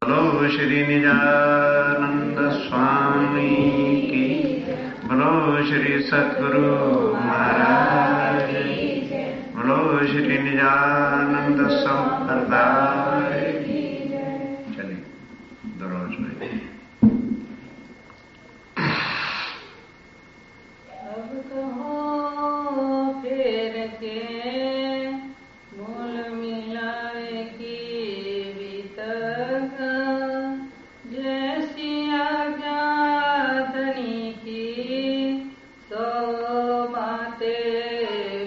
बोलो श्री निजानंद स्वामी की, बोलो श्री सतगुरु महाराज, बोलो श्री निजानंद संप्रदाय। चलिए दरोज में अब कहो फिर के मूल मिलाए की वितक, जैसी आज्ञा धनी की सो बाते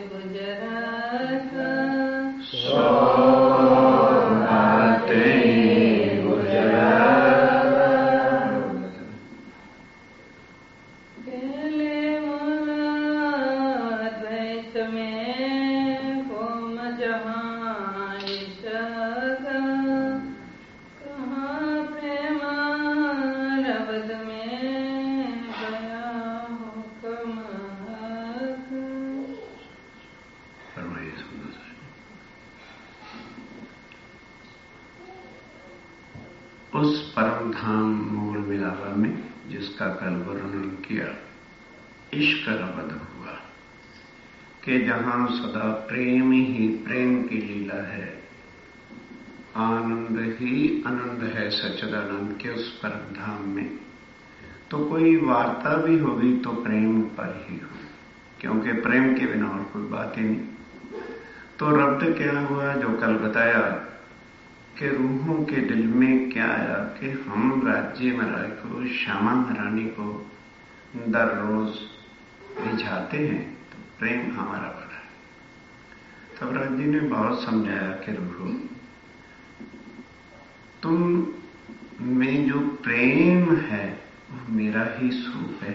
गुजरत, सो बातें गुजरत। पहले मूल द्वैत में होम जहाँ ईशक, कहाँ प्रेम रबद में गया हुक्म हक। फरमाइए सुंदर साहब। उस परम धाम मूल मिलावा में जिसका कल वर्णन किया, इश्क रबद हुआ कि जहां सदा प्रेम ही प्रेम की लीला है, आनंद ही आनंद है सच्चिदानंद के उस परम धाम में, तो कोई वार्ता भी होगी तो प्रेम पर ही हो, क्योंकि प्रेम के बिना और कोई बात ही नहीं। तो रब्द क्या हुआ जो कल बताया कि रूहों के दिल में क्या आया कि हम राज्य महाराज को, श्यामा महारानी को दर रोज रिझाते हैं तो प्रेम हमारा बड़ा है। तब राज जी ने बहुत समझाया कि रूहो, तुम में जो प्रेम है वो मेरा ही स्वरूप है,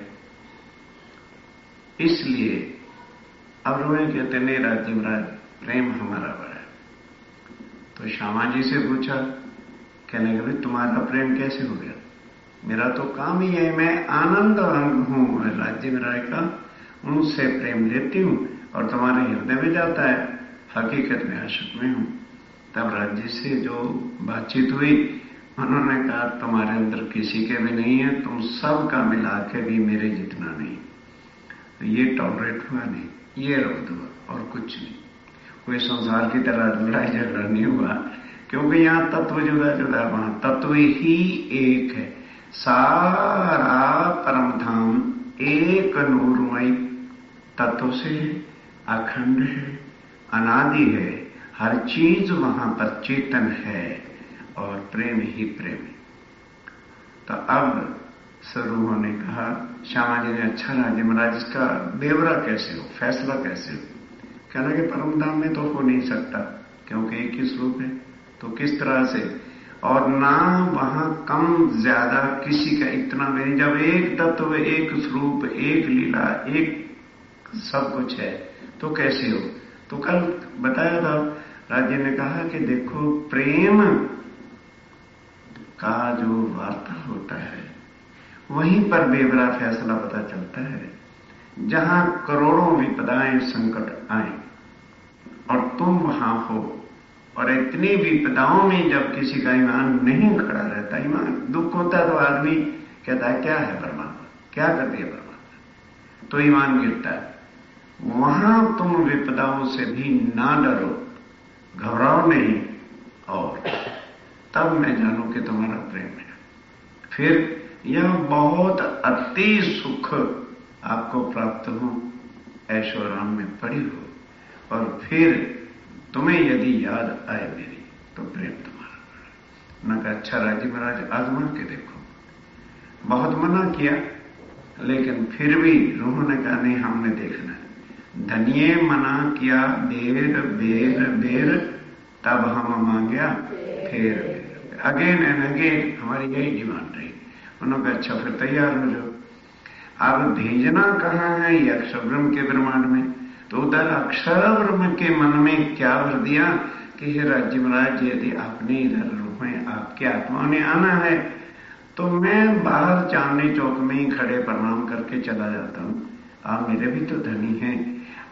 इसलिए अब रोए कहते नहीं राज्य महाराज प्रेम हमारा बड़ा है। तो श्यामा जी से पूछा, कहने लगे तुम्हारा प्रेम कैसे हो गया? मेरा तो काम ही है, मैं आनंद अंग हूं राज्य महाराज का, उनसे प्रेम लेती हूं और तुम्हारे हृदय में जाता है, हकीकत में आशिक में हूं। तब राज्य से जो बातचीत हुई, उन्होंने कहा तुम्हारे अंदर किसी के भी नहीं है, तुम सबका मिला के भी मेरे जितना नहीं। तो ये टॉलरेट हुआ नहीं, ये रब्द हुआ और कुछ नहीं। कोई संसार की तरह लड़ाई झगड़ा नहीं हुआ, क्योंकि यहां तत्व जुदा जुदा, वहां तत्व ही एक है। सारा परम धाम एक नूरमय तत्व से है, अखंड है, अनादि है, हर चीज वहां पर चेतन है और प्रेम ही प्रेम है। तो अब सरूहों ने कहा, श्यामा जी ने अच्छा राज्य महाराज इसका बेवरा कैसे हो, फैसला कैसे हो? कहना कि परम धाम में तो हो नहीं सकता, क्योंकि एक ही स्वरूप है, तो किस तरह से? और ना वहां कम ज्यादा किसी का इतना भी नहीं। जब एक तत्व, एक स्वरूप, एक लीला, एक सब कुछ है तो कैसे हो? तो कल बताया था, राज्य ने कहा कि देखो प्रेम का जो वार्ता होता है वहीं पर बेवरा फैसला पता चलता है। जहां करोड़ों विपदाएं संकट आए और तुम वहां हो, और इतनी विपदाओं में जब किसी का ईमान नहीं खड़ा रहता, ईमान दुख होता तो आदमी कहता है क्या है परमात्मा, क्या कर दिया परमात्मा, तो ईमान गिरता है। वहां तुम विपदाओं से भी ना डरो, घबराओ नहीं, और तब मैं जानू कि तुम्हारा प्रेम है। फिर यह बहुत अति सुख आपको प्राप्त हो, ऐशो आराम में पड़ी हो, और फिर तुम्हें यदि याद आए मेरी तो प्रेम तुम्हारा बड़ा। न कहा अच्छा राज्य महाराज आजमा के देखो। बहुत मना किया, लेकिन फिर भी रूह ने कहा नहीं, हमने देखना है। धनिये मना किया बेर बेर बेर, तब हम मांगया फिर अगेन एंड अगेन, हमारी यही डिमांड रही। उन्होंने कहा अच्छा फिर तैयार हो जाओ। अब भेजना कहाँ है? ये अक्षर ब्रह्म के ब्रह्मांड में। तो उधर अक्षर ब्रह्म के मन में क्या भर दिया कि हे राज्य महाराज, यदि आपने इधर रूहें आपके आत्मा ने आना है तो मैं बाहर चांदनी चौक में ही खड़े प्रणाम करके चला जाता हूं। आप मेरे भी तो धनी हैं,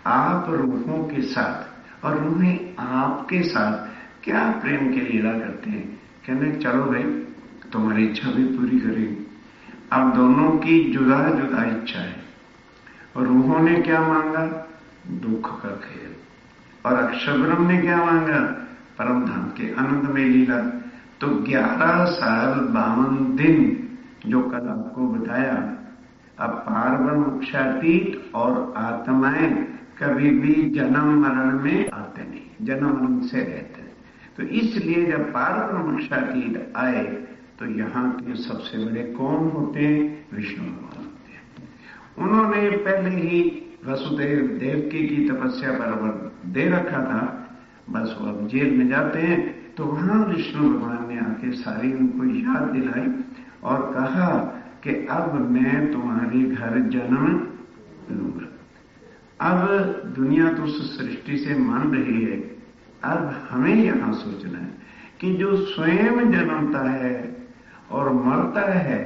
आप रूहों के साथ और रूहें आपके साथ क्या प्रेम की लीला करते हैं। कहने चलो भाई तुम्हारी इच्छा भी पूरी करेंगे। अब दोनों की जुदा जुदा इच्छा है। और रूहों ने क्या मांगा? दुख का खेल। और अक्षर ब्रह्म ने क्या मांगा? परम धाम के आनंद में लीला। तो 11 साल 52 दिन जो कल आपको बताया, अब पार मोक्षातीत और आत्माएं कभी भी जन्म मरण में आते नहीं, जन्म मरण से रहते हैं। तो इसलिए जब पार मोक्षातीत आए तो यहां के सबसे बड़े कौन होते हैं? विष्णु भगवान होते हैं। उन्होंने पहले ही वसुदेव देवकी की तपस्या पर दे रखा था। बस वो अब जेल में जाते हैं तो वहां विष्णु भगवान ने आके सारी उनको याद दिलाई और कहा कि अब मैं तुम्हारे घर जन्म लूंगा। अब दुनिया तो उस सृष्टि से मान रही है। अब हमें यहां सोचना है कि जो स्वयं जन्मता है और मरता है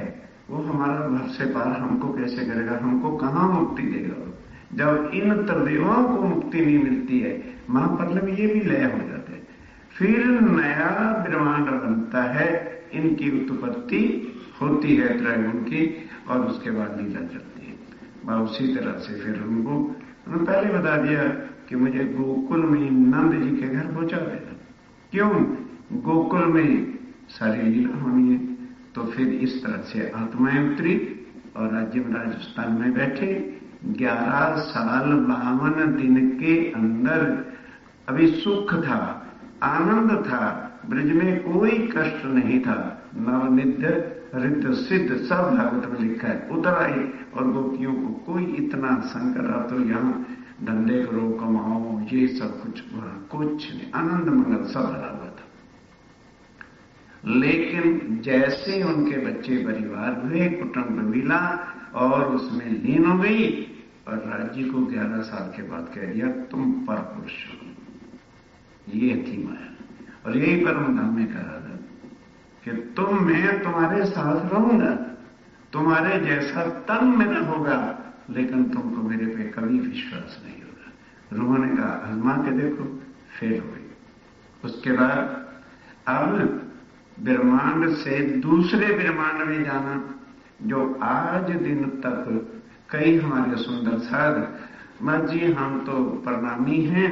वो हमारा घर से पार हमको कैसे करेगा? हमको कहां मुक्ति देगा? जब इन त्रिदेवों को मुक्ति नहीं मिलती है, महापद में ये भी लय हो जाते हैं, फिर नया ब्रह्मांड बनता है, इनकी उत्पत्ति होती है त्रैगुण की और उसके बाद लीला चलती है। उसी तरह से फिर उन्होंने पहले बता दिया कि मुझे गोकुल में नंद जी के घर पहुंचा देना। क्यों? गोकुल में सारी लीला होनी है। तो फिर इस तरह से आत्माएं उतरी और राज्य राजस्थान में बैठे। 11 साल 52 दिन के अंदर अभी सुख था, आनंद था, ब्रज में कोई कष्ट नहीं था। नवनिध रिद्ध सिद्ध सब भागवत में लिखा है। उतर आई और गोपियों को कोई इतना संकट आ तो यहां धंधे करो, कमाओ, ये सब कुछ नहीं, आनंद मंगल सब भरा हुआ था। लेकिन जैसे उनके बच्चे परिवार हुए, कुटुंब मिला और उसमें लीन हो गई और राज्य को 11 साल के बाद कह दिया तुम पर पुरुष हो। ये थी माया। और यही परम धाम में कहा था कि मैं तुम्हारे साथ रहूंगा, तुम्हारे जैसा तन मेरा होगा, लेकिन तुमको मेरे पे कभी विश्वास नहीं होगा। रूहों ने कहा आजमा के देखो, फेल हो गई। उसके बाद अब ब्रह्मांड से दूसरे ब्रह्मांड में जाना, जो आज दिन तक कई हमारे सुंदर साध मत जी हम तो प्रणामी हैं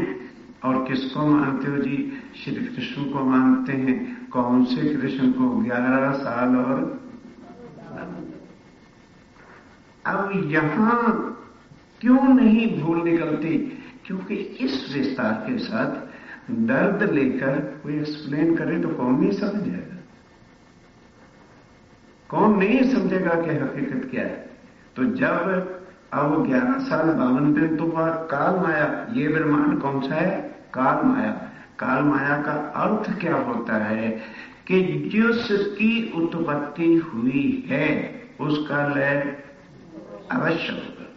और किसको मानते हो जी? श्री कृष्ण को मानते हैं। कौन से कृष्ण को? 11 साल और अब यहां क्यों नहीं भूल निकलती? क्योंकि इस विस्तार के साथ दर्द लेकर कोई एक्सप्लेन करे तो कौन नहीं समझेगा? कौन नहीं समझेगा कि हकीकत क्या है? तो जब अब 11 साल 52 दिन तो काल माया, ये ब्रह्मांड कौन सा है? काल माया। काल माया का अर्थ क्या होता है कि जिसकी उत्पत्ति हुई है उसका लय अवश्य होगा।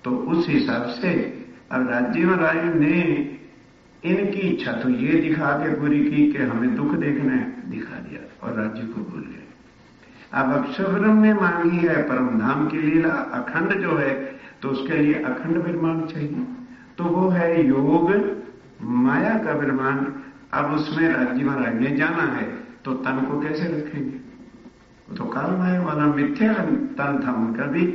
तो उस हिसाब से अब राज्य महाराज ने इनकी इच्छा तो ये दिखा के पूरी की कि हमें दुख देखना है, दिखा दिया और राज्य को भूल गए। अब अक्षर ब्रह्म ने मांगी है परम धाम की लीला अखंड जो है, तो उसके लिए अखंड ब्रह्मांड चाहिए। तो वो है योग माया का ब्रह्मांड। अब उसमें राज्य महाराज ने जाना है तो तन को कैसे रखेंगे? वो तो काल माया वाला मिथ्या तन था उनका भी।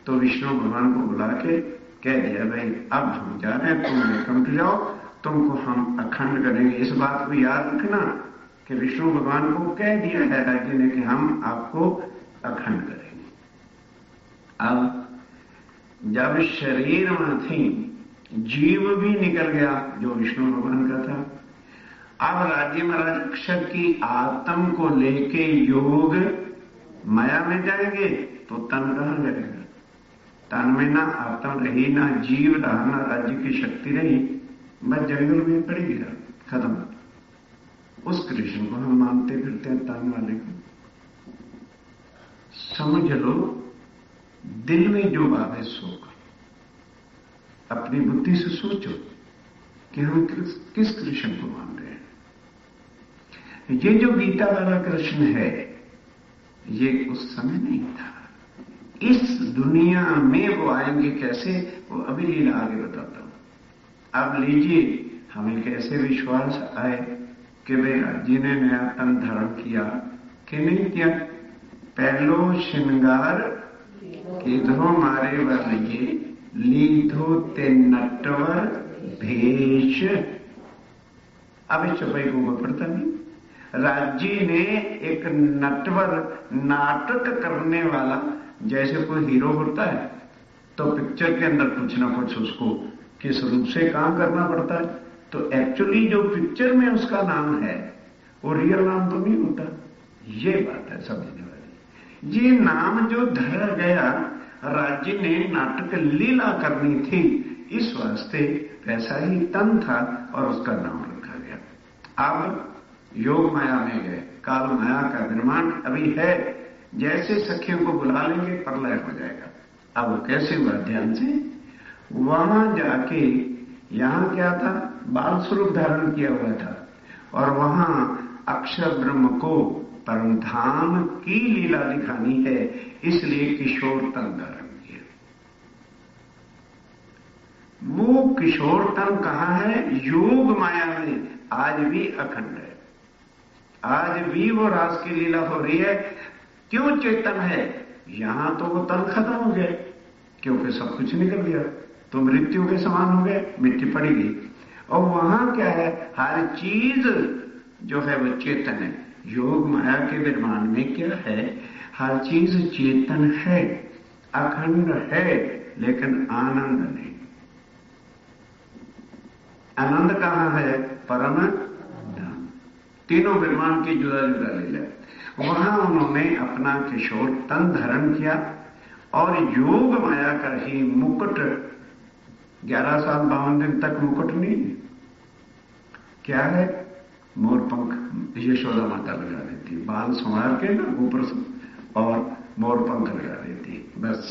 तो विष्णु भगवान को बुला के कह दिया भाई अब हम जा रहे हैं, तुम निकट जाओ, तुमको हम अखंड करेंगे। इस बात को याद रखना कि विष्णु भगवान को कह दिया है राज्य ने कि हम आपको अखंड करेंगे। अब जब शरीर में थी, जीव भी निकल गया जो विष्णु भगवान का था। अब राज्य महाराज अक्षर की आत्म को लेके योग माया में जाएंगे तो तन कहां जाएगा? तन में ना आत्म रही, ना जीव रहा, ना राज्य की शक्ति रही, बस जंगल में पड़ गया, खत्म। उस कृष्ण को हम मानते फिरते हैं, तन वाले को। समझ लो दिल में जो बात है सो अपनी बुद्धि से सोचो कि हम किस कृष्ण को मान रहे हैं। ये जो गीता वाला कृष्ण है ये उस समय नहीं था। इस दुनिया में वो आएंगे कैसे, वो अभी लीला आगे बताता हूं। अब लीजिए हमें कैसे विश्वास आए कि बैरागी ने नया तन धारण किया कि नहीं किया? पहलो श्रृंगार कीधो मारे वर्णिए, लीधो ते नटवर भेष। अब इस चौपाई को पढ़ता नहीं। राज्य ने एक नटवर, नाटक करने वाला, जैसे कोई हीरो होता है तो पिक्चर के अंदर कुछ ना कुछ उसको किस रूप से काम करना पड़ता है, तो एक्चुअली जो पिक्चर में उसका नाम है वो रियल नाम तो नहीं होता। ये बात है समझने वाली। ये नाम जो धरा गया, राज्य ने नाटक लीला करनी थी, इस वास्ते वैसा ही तन था और उसका नाम रखा गया। अब योग माया में गए, काल माया का निर्माण अभी है, जैसे सखियों को बुला लेंगे प्रलय हो जाएगा। अब वो कैसे हुआ? ध्यान से वहां जाके, यहां क्या था? बाल स्वरूप धारण किया हुआ था, और वहां अक्षर ब्रह्म को परम धाम की लीला दिखानी है, इसलिए किशोर तन धारण किया। वो किशोर तन कहां है? योग माया में आज भी अखंड है, आज भी वो रास की लीला हो रही है। क्यों चेतन है? यहां तो वो तन खत्म हो गए, क्योंकि सब कुछ निकल गया, तो मृत्यु के समान हो गए, मिट्टी पड़ी गई। और वहां क्या है? हर चीज जो है वो चेतन है। योग माया के निर्माण में क्या है? हर चीज चेतन है, अखंड है, लेकिन आनंद नहीं। आनंद कहां है? परम धाम। तीनों ब्रह्मांड की जुदा जुदा लीला। वहां उन्होंने अपना किशोर तन धारण किया, और योग माया का ही मुकुट, 11 साल 52 दिन तक मुकुट नहीं, क्या है? मोरपंख यशोदा माता लगा देती, बाल संवार के ना ऊपर से, और मोरपंख लगा देती, बस।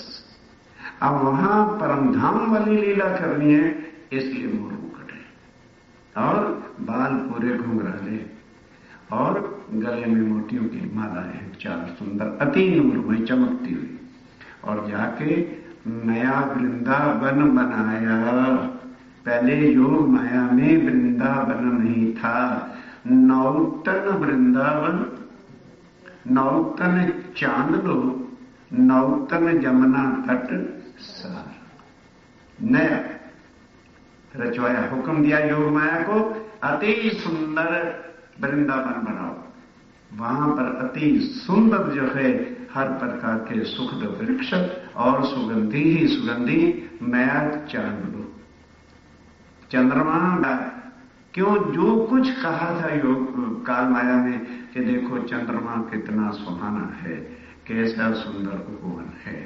अब वहां परमधाम वाली लीला करनी है, इसलिए मोर मुकुट है, और बाल पूरे घुंघराले, और गले में मोतियों की मालाएं, चार सुंदर अति नूरमय चमकती हुई, और जाके नया वृंदावन बनाया। पहले योग माया में वृंदावन नहीं था, नौतन वृंदावन, नौतन चांदलो, नौतन जमुना तट सार, नया रचवाया। हुक्म दिया योग माया को, अति सुंदर वृंदावन बनाओ, वहां पर अति सुंदर जो है हर प्रकार के सुखद वृक्ष और सुगंधी ही सुगंधी नया चांद लो, चंद्रमा। क्यों? जो कुछ कहा था योग काल माया में कि देखो चंद्रमा कितना सुहाना है, कैसा सुंदर उपवन है,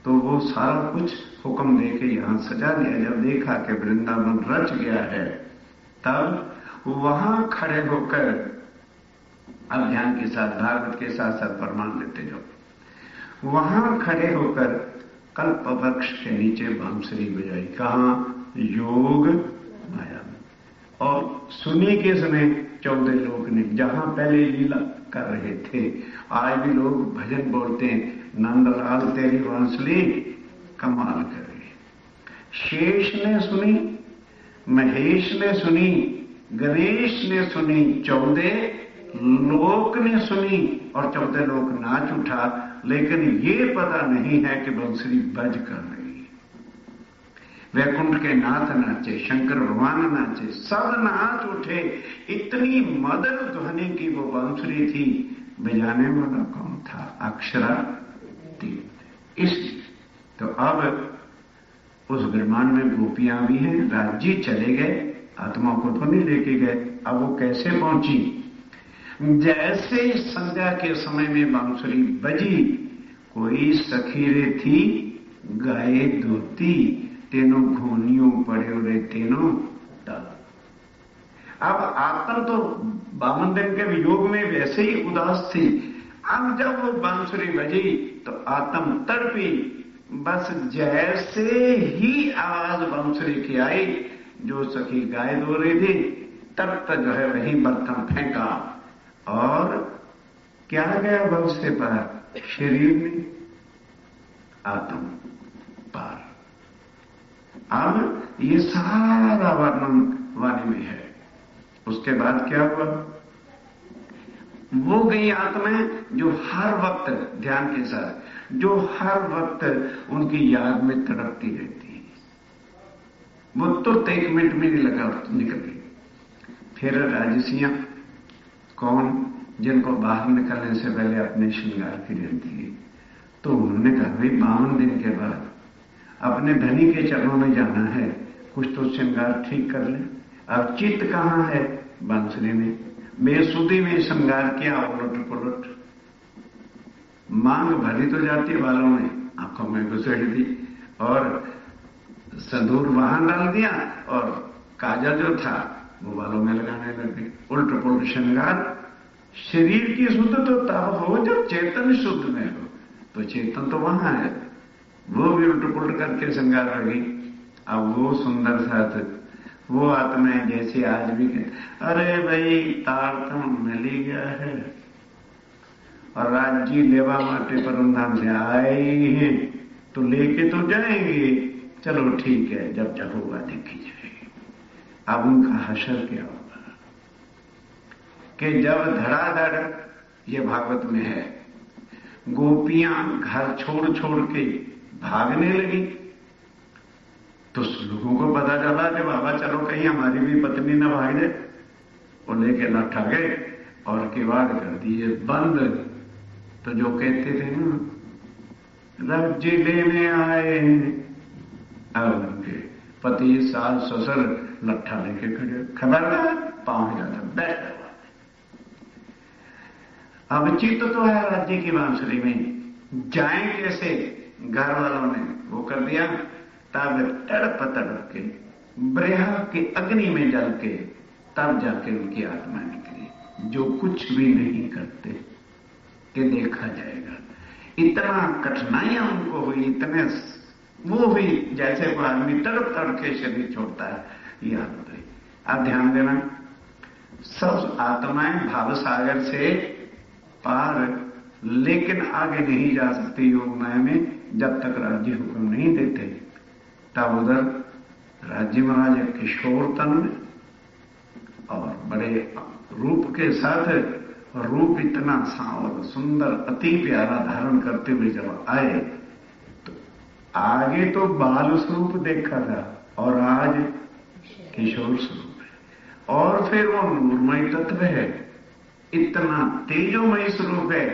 तो वो सारा कुछ हुक्म देके यहां सजा दिया। जब देखा कि वृंदावन रच गया है, तब वहां खड़े होकर अब ध्यान के साथ, भागवत के साथ साथ प्रमाण लेते जाओ। वहां खड़े होकर कल्प वृक्ष के नीचे बांसुरी बजाई। कहां? योग माया में। और सुनी किसने? 14 लोग ने, जहां पहले लीला कर रहे थे। आज भी लोग भजन बोलते हैं, नंदलाल तेरी बांसुरी कमाल कर रही। शेष ने सुनी, महेश ने सुनी, गणेश ने सुनी, 14 लोक ने सुनी, और 14 लोग नाच उठा। लेकिन ये पता नहीं है कि बांसुरी बज कर रही है। वैकुंठ के नाथ नाचे, शंकर भगवान नाचे, सब नाच उठे। इतनी मधुर ध्वनि की वो बांसुरी थी। बजाने वाला कौन था? अक्षरातीत। इसलिए तो अब उस ब्रह्मांड में गोपियां भी हैं। राज्य चले गए, आत्मा को तो नहीं लेके गए। अब वो कैसे पहुंची? जैसे संध्या के समय में बांसुरी बजी, कोई सखीरे थी गाये धोती, तीनों घोनियों पड़े रे तीनों तल। अब आत्मा तो 52 दिन के योग में वैसे ही उदास थी। अब जब वो बांसुरी बजी तो आत्म तड़पी। बस जैसे ही आवाज बांसुरी की आई, जो सखी गाय धो रही थी, तब तक जो है वहीं बर्तन फेंका, और क्या गया भव से पार? शरीर में आत्म पार। अब ये सारा वर्णन वाणी में है। उसके बाद क्या हुआ? वो गई आत्माएं जो हर वक्त ध्यान के साथ, जो हर वक्त उनकी याद में तड़पती रहती है। वो तुरंत 1 मिनट में नहीं लगा, निकल गई। फिर राजसियां कौन, जिनको बाहर निकलने से पहले अपने श्रृंगार की रहती है, तो उन्होंने कहा भाई 52 दिन के बाद अपने धनी के चरणों में जाना है, कुछ तो श्रृंगार ठीक कर ले। अब चित्त कहां है? बांसुरी में। बेसुधी में श्रृंगार किया, उलट पुलट, मांग भरी तो जाती है बालों में, आंखों में घुसेड़ दी और संदूर वहां डाल दिया और काजल जो था वो बालों में लगाने लगे। उल्ट पुलट श्रृंगार। शरीर की शुद्ध तो तब हो जब चेतन शुद्ध में हो, तो चेतन तो वहां है, वो भी उल्ट पुलट करके श्रृंगार लगी। अब वो सुंदर साथ वो आत्माएं जैसे आज भी कहते, अरे भाई तार तो मिली गया है और राज्य लेवा माटे परमधाम से आए हैं, तो लेके तो जाएंगे, चलो ठीक है, जब जब होगा देखी जाएगी। अब उनका हशर क्या होगा कि जब धड़ाधड़, ये भागवत में है, गोपियां घर छोड़ छोड़ के भागने लगी, तो लोगों को पता चला कि बाबा चलो कहीं हमारी भी पत्नी न भाग जाए। वो लेके लौट आ गए और किवाड़ कर दिए बंद। तो जो कहते थे ना राज्य लेने आए, अब उनके पति सास ससुर लट्ठा लेके खड़े, खबरदार पांव जाता बैठ। अब चित्त तो है राज्य की बांसुरी में, जाए कैसे? घर वालों ने वो कर दिया, तब तड़प तड़प के ब्रह्मा के अग्नि में जल के तब जाके उनकी आत्मा निकली। जो कुछ भी नहीं करते कि देखा जाएगा। इतना कठिनाइयां उनको हुई, इतने वो हुई जैसे कोई आदमी तड़प तड़प के शरीर छोड़ता है, ये आदत है। आप ध्यान देना, सब आत्माएं भाव सागर से पार, लेकिन आगे नहीं जा सकती योग माया में जब तक राज्य हुक्म नहीं देते। तब उधर राज्य महाराज एक किशोर तन में और बड़े रूप के साथ, रूप इतना सांवर सुंदर अति प्यारा धारण करते हुए जब आए, तो आगे तो बाल स्वरूप देखा था और आज किशोर स्वरूप है। और फिर वो नूरमय तत्व है, इतना तेजोमय स्वरूप है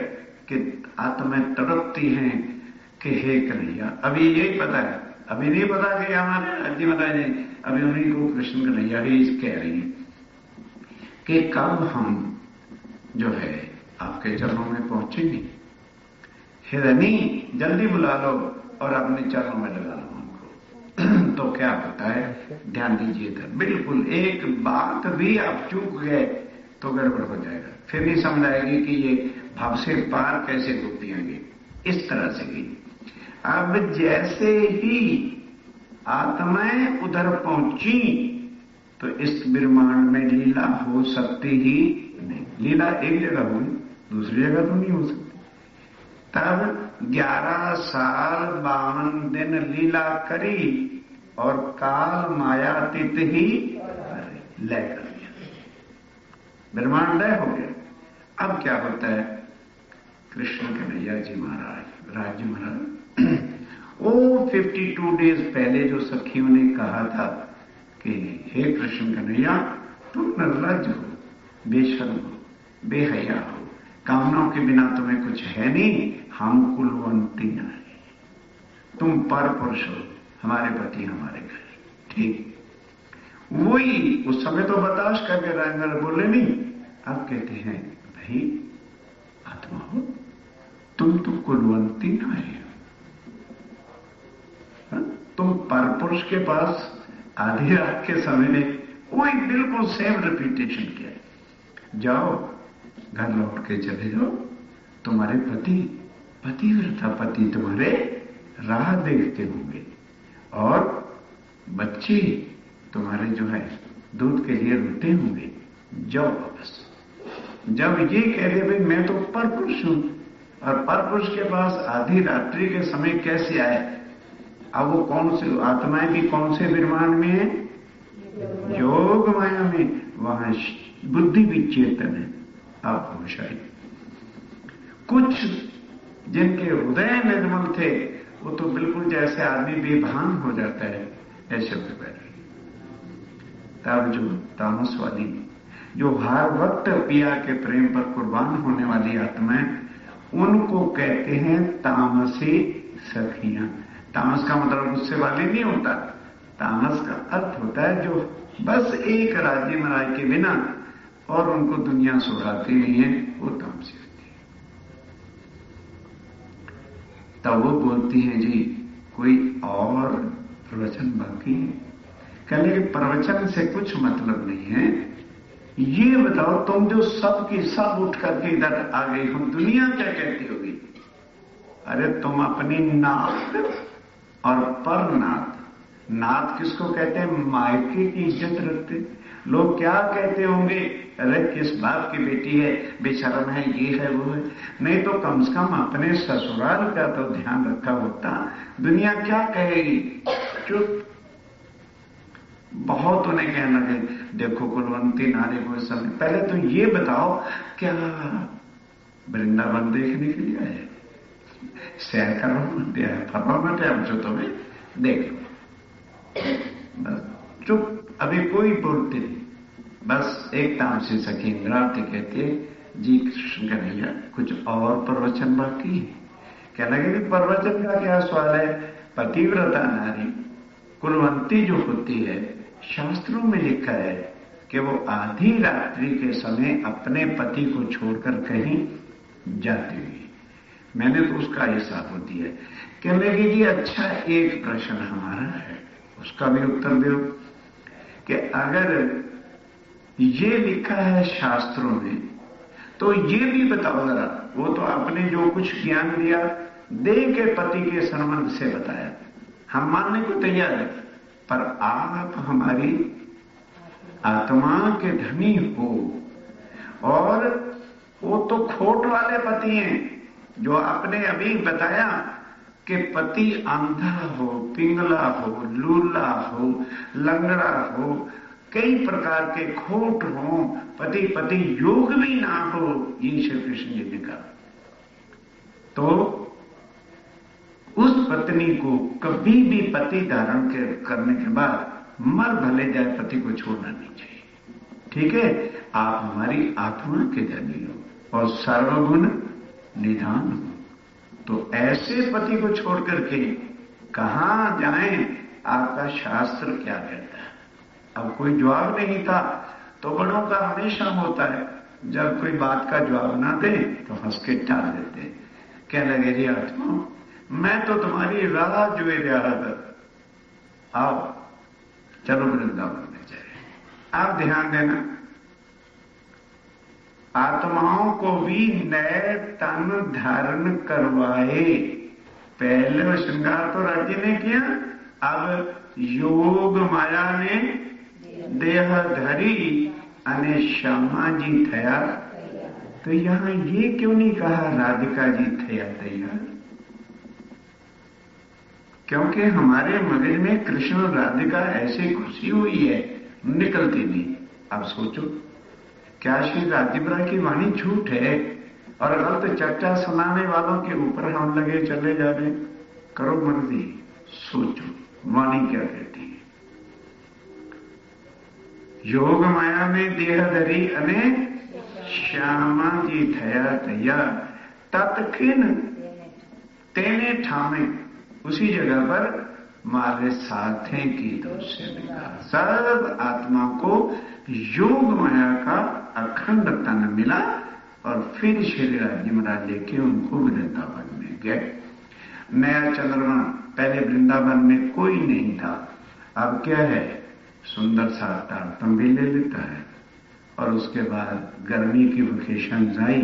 कि आत्माएं तड़पती हैं कि हे कन्हैया। अभी यही पता है, अभी नहीं पता कि हमारे राज्य महाराज ने अभी उन्हीं को कृष्ण कन्हैया ही कह रही है कि कब हम जो है आपके चरणों में पहुंचेंगे। हिरणी जल्दी बुला लो और अपने चरणों में लगा लो हमको। तो क्या होता है, ध्यान दीजिए इधर, बिल्कुल एक बात भी आप चूक गए तो गड़बड़ हो जाएगा, फिर नहीं समझ आएगी कि ये भाव से पार कैसे गोपियां गई, इस तरह से गई। अब जैसे ही आत्माएं उधर पहुंची तो इस ब्रह्मांड में लीला हो सकती ही नहीं। लीला एक जगह हुई, दूसरी जगह तो नहीं हो सकती। तब 11 साल 52 दिन लीला करी और काल मायातीत ही लय कर दिया, ब्रह्मांड लय हो गया। अब क्या होता है, कृष्ण कन्हैया जी महाराज, राज्य महाराज, वो 52 डेज पहले जो सखियों ने कहा था कि हे कृष्ण कन्हैया तुम निर्लज्ज हो, बेशर्म हो, बेहया हो, कामनाओं के बिना तुम्हें कुछ है नहीं, हम कुलवंती नहीं, तुम पर पुरुष हो, हमारे पति हमारे घर। ठीक वही उस समय तो बर्दाश्त करके रंगर बोले नहीं। अब कहते हैं भाई आत्मा हो, तुम तो कुलवंती नहीं हो, तुम परपुरुष के पास आधी रात के समय में वही बिल्कुल सेम रिपीटेशन किया। जाओ घर लौट के चले जाओ, तुम्हारे पतिव्रता पति तुम्हारे राह देखते होंगे और बच्चे तुम्हारे जो है दूध के लिए रोते होंगे, जाओ वापस। जब ये कह रहे भाई मैं तो परपुरुष हूं और परपुरुष के पास आधी रात्रि के समय कैसे आए, अब वो कौन से आत्माएं भी कौन से ब्रह्मांड में है, योग माया में, वहां बुद्धि भी चेतन है। आप होश आई। कुछ जिनके हृदय निर्मल थे वो तो बिल्कुल जैसे आदमी बेभान हो जाता है ऐसे पे बैठे। तब जो तामस वाली, जो हर वक्त पिया के प्रेम पर कुर्बान होने वाली आत्माएं, उनको कहते हैं तामसी सखियां। तामस का मतलब गुस्से वाले नहीं होता। तामस का अर्थ होता है जो बस एक राज्य महाराज के बिना और उनको दुनिया सुहाती नहीं है, वो तामसी होती है। तब वो बोलती है जी कोई और प्रवचन बाकी है। कहने के प्रवचन से कुछ मतलब नहीं है, ये बताओ तुम जो सब की सब उठ करके इधर आ गई हो, दुनिया क्या कहती होगी? अरे तुम अपनी नात और परनात, नात किसको कहते हैं? मायके की इज्जत रखते। लोग क्या कहते होंगे? अरे किस बाप की बेटी है, बेशर्म है, ये है वो है। नहीं तो कम से कम अपने ससुराल का तो ध्यान रखा होता। दुनिया क्या कहेगी? चुप। बहुत उन्हें कहना लगे देखो कुलवंती नारी को इस समय। पहले तो ये बताओ क्या वृंदावन देखने के लिए आए? सैर करो मत है, फरवा मत है, अब जो तुम्हें देख लो। बस चुप, अभी कोई बोलते नहीं। बस एक तामसी सखी इंद्रावती कहती है जी कृष्ण कन्हैया कुछ और प्रवचन बाकी है। क्या लगे कि प्रवचन का क्या सवाल है? पतिव्रता नारी कुलवंती जो होती है, शास्त्रों में लिखा है कि वो आधी रात्रि के समय अपने पति को छोड़कर कहीं जाती हुई। मैंने तो उसका हिसाब होती है। कहने लगी जी अच्छा एक प्रश्न हमारा है, उसका भी उत्तर दो कि अगर ये लिखा है शास्त्रों में तो ये भी बताओ जरा, वो तो आपने जो कुछ ज्ञान दिया दे के पति के संबंध से बताया, हम मानने को तैयार है, पर आप हमारी आत्मा के धनी हो और वो तो खोट वाले पति हैं जो आपने अभी बताया कि पति अंधा हो, पिंगला हो, लूला हो, लंगड़ा हो, कई प्रकार के खोट हो, पति पति योग भी ना हो, ये श्री कृष्ण जी ने कहा। तो उस पत्नी को कभी भी पति धारण करने के बाद मर भले जाए पति को छोड़ना नहीं चाहिए। ठीक है, आप हमारी आत्मा के धनी हो और सर्वगुण निधान हो, तो ऐसे पति को छोड़ करके कहां जाएं? आपका शास्त्र क्या कहता है? अब कोई जवाब नहीं था तो बड़ों का हमेशा होता है, जब कोई बात का जवाब ना दे तो हंस के टाल देते। क्या लगे रे आत्मा, मैं तो तुम्हारी राह जोए रहा था, आओ चलो वृंदावन में जाए। आप ध्यान देना, आत्माओं को भी नए तन धारण करवाए। पहले श्रृंगार तो राज्य ने किया, अब योग माया ने देह धरी अने श्यामा जी थया। तो यहां ये क्यों नहीं कहा राधिका जी थया तैयार? क्योंकि हमारे मगज में कृष्ण और राधिका ऐसी खुशी हुई है, निकलती नहीं। अब सोचो, क्या श्री राधिका की वाणी झूठ है और गलत चर्चा सुनाने वालों के ऊपर हम लगे चले जा रहे? करो मर्जी, सोचो वाणी क्या कहती है। योग माया में देह धरी अने श्यामा जी थया तैया तत्किन तेने ठामे, उसी जगह पर मारे साथे की दूसरे ने कहा। सब आत्मा को योग माया का अखंड तन मिला और फिर श्री राज्य महाराज लेके उनको वृंदावन में गए। नया चंद्रमा, पहले वृंदावन में कोई नहीं था, अब क्या है? सुंदर सा तारतम भी ले लेता है और उसके बाद गर्मी की वेकेशन आई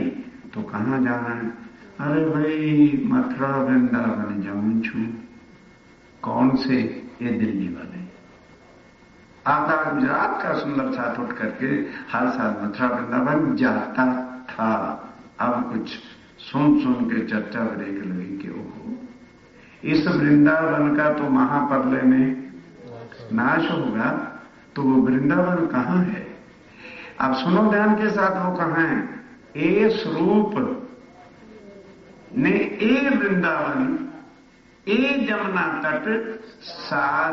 तो कहां जाना है? अरे भाई मथुरा वृंदावन जाऊं छू। कौन से? ये दिल्ली वाले। आधा गुजरात का सुंदर साथ उठ करके हर साल मथुरा वृंदावन जाता था। अब कुछ सुन के चर्चा बनेगी लगी कि ओहो, इस वृंदावन का तो महाप्रलय में नाश होगा, तो वो वृंदावन कहां है? अब सुनो ध्यान के साथ, वो कहां है? ए स्वरूप ने ए वृंदावन, ए जमुना तट, सार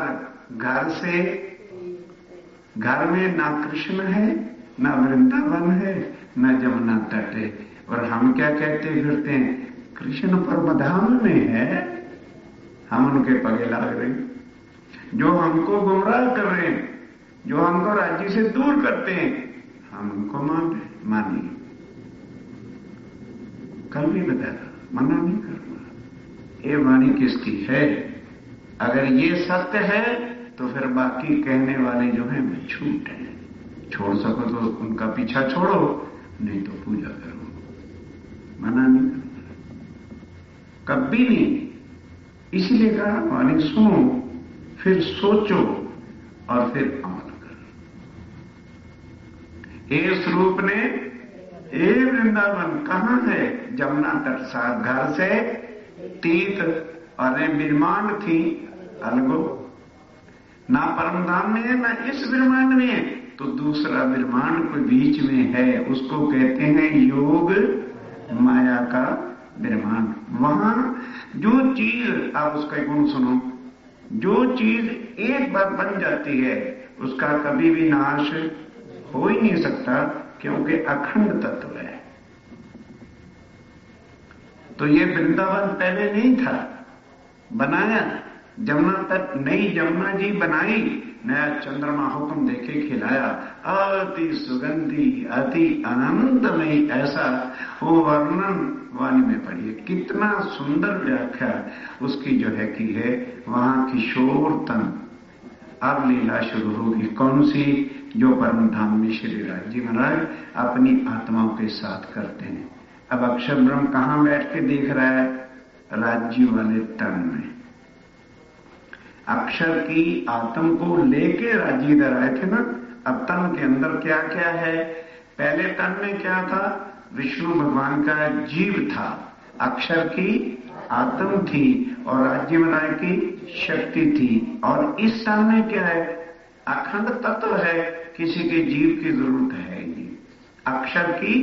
घर से, घर में ना कृष्ण है, ना वृंदावन है, ना जमुना तट है। और हम क्या कहते फिरते हैं, कृष्ण परमधाम में है। हम उनके पगे लाग रहे हैं, जो हमको गुमराह कर रहे हैं, जो हमको राज्य से दूर करते हैं, हम उनको मानिए। कल भी बताया, मना नहीं करूंगा। ये वाणी किसकी है? अगर ये सत्य है तो फिर बाकी कहने वाले जो हैं वो झूठ है। छोड़ सको तो उनका पीछा छोड़ो, नहीं तो पूजा करो। मना नहीं करूंगा, कभी नहीं। इसलिए कहा वाणी सुनो, फिर सोचो और फिर अमल करो। इस रूप ने ए वृंदावन कहां है? जमुना तट, साथ घर से तीत और ब्रह्मांड थी अलगो। ना परमधाम में है, ना इस ब्रह्मांड में है, तो दूसरा ब्रह्मांड कोई बीच में है, उसको कहते हैं योग माया का ब्रह्मांड। वहां जो चीज, आप उसका गुण सुनो, जो चीज एक बार बन जाती है उसका कभी भी नाश हो ही नहीं सकता, क्योंकि अखंड तत्व है। तो ये वृंदावन पहले नहीं था, बनाया जमुना तट, नई जमुना जी बनाई, नया चंद्रमा हुक्म देके खिलाया, अति सुगंधी, अति आनंदमयी, ऐसा वो वर्णन वाणी में पढ़िए। कितना सुंदर व्याख्या उसकी जो है की है। वहां किशोरतन अब लीला शुरू होगी। कौन सी? जो परम धाम में श्री राजी महाराज अपनी आत्माओं के साथ करते हैं। अब अक्षर ब्रह्म कहां बैठ के देख रहा है? राज्य वाले तन में। अक्षर की आत्म को लेके राज्य इधर आए थे ना। अब तन के अंदर क्या क्या है? पहले तन में क्या था? विष्णु भगवान का जीव था, अक्षर की आत्म थी और राज्य बनाए की शक्ति थी। और इस तन में क्या है? अखंड तत्व है, किसी के जीव की जरूरत है ही। अक्षर की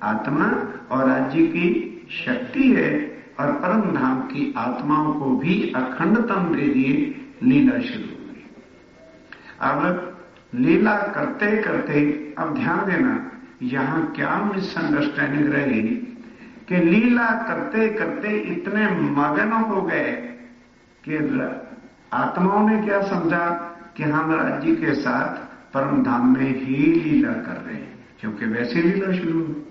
आत्मा और राज्य की शक्ति है, और परम धाम की आत्माओं को भी अखंडतम दे दिए। लीला शुरू हुई। अब लीला करते करते, अब ध्यान देना, यहां क्या मिसअंडरस्टैंडिंग रही कि लीला करते करते इतने मगन हो गए कि आत्माओं ने क्या समझा कि हम राज्य के साथ परम धाम में ही लीला कर रहे हैं, क्योंकि वैसे लीला शुरू हुई।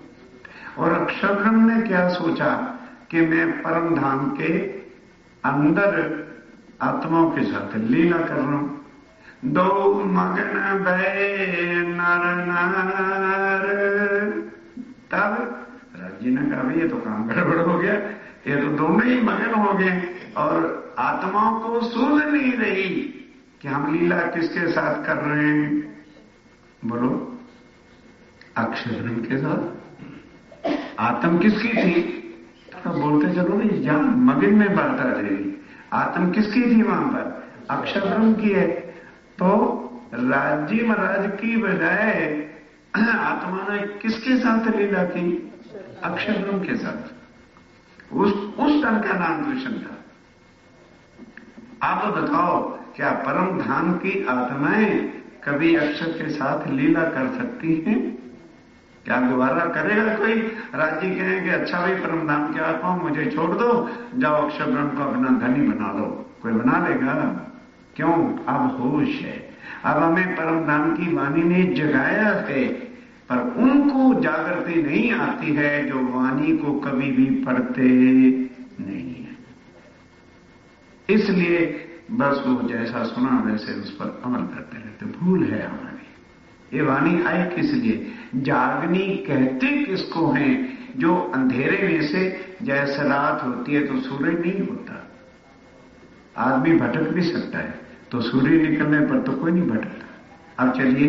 और अक्षरब्रह्म ने क्या सोचा कि मैं परम धाम के अंदर आत्माओं के साथ लीला कर रहा हूं। दो मगन भय नर नार, तब राज्य ने कहा भाई ये तो काम गड़बड़ हो गया, ये तो दोनों ही मगन हो गए और आत्माओं को सूझ नहीं रही कि हम लीला किसके साथ कर रहे हैं। बोलो, अक्षरब्रह्म के साथ। आत्म किसकी थी? थोड़ा बोलते चलो नहीं, जहां मगन में बात आ जाएगी। आत्म किसकी थी वहां पर? अक्षरब्रह्म की है। तो राज्य महाराज की बजाय आत्मा ने किसके साथ लीला की? अक्षरब्रह्म के साथ। उस तन का नाम कृष्ण था। आप बताओ, क्या परम धाम की आत्माएं कभी अक्षर के साथ लीला कर सकती हैं? क्या दोबारा करेगा कोई? राज्य कहेंगे अच्छा भाई परम धाम की आत्मा मुझे छोड़ दो, जाओ अक्षर ब्रह्म को अपना धनी बना लो। कोई बना लेगा? क्यों? अब होश है। अब हमें परम धाम की वाणी ने जगाया है, पर उनको जागृति नहीं आती है जो वाणी को कभी भी पढ़ते नहीं है। इसलिए बस वो जैसा सुना वैसे उस पर अमल करते रहते। भूल है हमारी। ये वाणी आई किस लिए? जागनी कहते किसको हैं? जो अंधेरे में से जैसे रात होती है तो सूर्य नहीं होता। आदमी भटक भी सकता है, तो सूर्य निकलने पर तो कोई नहीं भटकता। अब चलिए,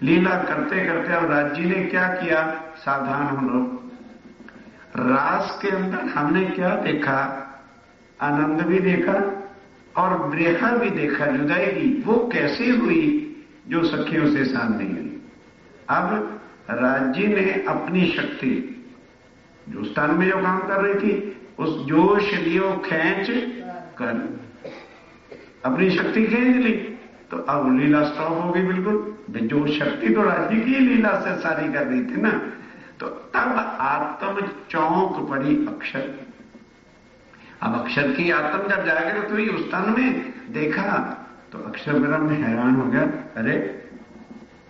लीला करते करते अब राज्य ने क्या किया? सावधान हो लोग। रास के अंदर हमने क्या देखा? आनंद भी देखा और ब्रेहा भी देखा, जुदाई भी। वो कैसे हुई? जो सखियों से शान नहीं हुई। अब राज्य ने अपनी शक्ति, जो स्थान में जो काम कर रही थी, उस जोश लियो खींच कर, अपनी शक्ति खींच ली तो अब लीला स्टॉप हो गई बिल्कुल। जो शक्ति तो राज्य की लीला से सारी कर रही थी ना, तो तब आत्म चौंक पड़ी अक्षर। अब अक्षर की आत्म जब जागृत हुई उस तन में, देखा तो अक्षर ब्रह्म हैरान हो गया, अरे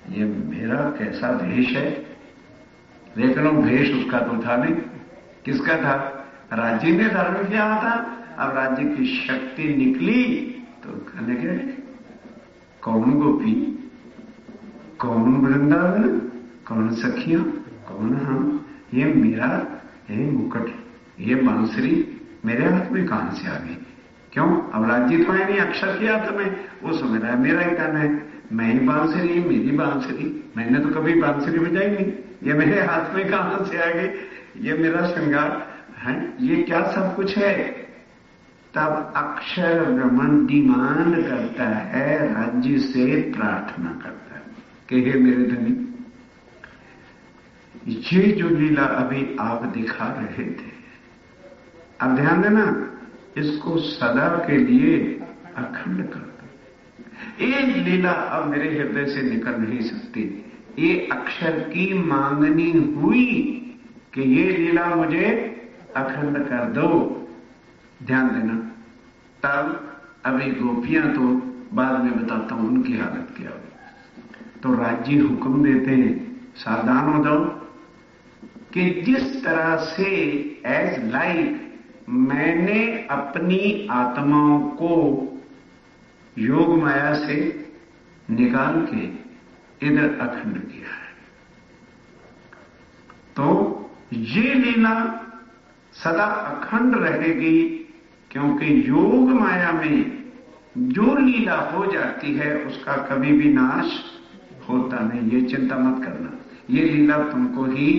ये मेरा कैसा भेष है। लेकिन वो भेष उसका तो था नहीं, किसका था? राज्य ने धारण किया था। अब राज्य की शक्ति निकली तो कहने के कौन गोपी, कौन वृंदावन, कौन सखियां, कौन हम, ये मेरा ये मुकुट, ये बांसुरी मेरे हाथ में कहां से आ गई? क्यों? अब राज्य तो है नहीं, अक्षर की हाथ में, वो समझ रहा है मेरा ही तन है, मैं ही बांसुरी, मेरी बांसुरी, मैंने तो कभी बांसुरी बजाई नहीं, ये मेरे हाथ में कहां से आ गई? ये मेरा श्रृंगार है, ये क्या सब कुछ है? तब अक्षर ब्रह्मन डिमांड करता है, राज्य से प्रार्थना करता है कि हे मेरे धनी, ये जो लीला अभी आप दिखा रहे थे, अब ध्यान देना, इसको सदा के लिए अखंड कर दो। ये लीला अब मेरे हृदय से निकल नहीं सकती। ये अक्षर की मांगनी हुई कि ये लीला मुझे अखंड कर दो। ध्यान देना, तब अभी गोपियां तो बाद में बताता हूं उनकी हालत क्या हुई। तो राज्य हुक्म देते हैं, सावधान हो जाओ कि जिस तरह से एज लाइक मैंने अपनी आत्माओं को योग माया से निकाल के इधर अखंड किया है, तो ये लीला सदा अखंड रहेगी। क्योंकि योग माया में जो लीला हो जाती है उसका कभी भी नाश होता नहीं, ये चिंता मत करना। ये लीला तुमको ही,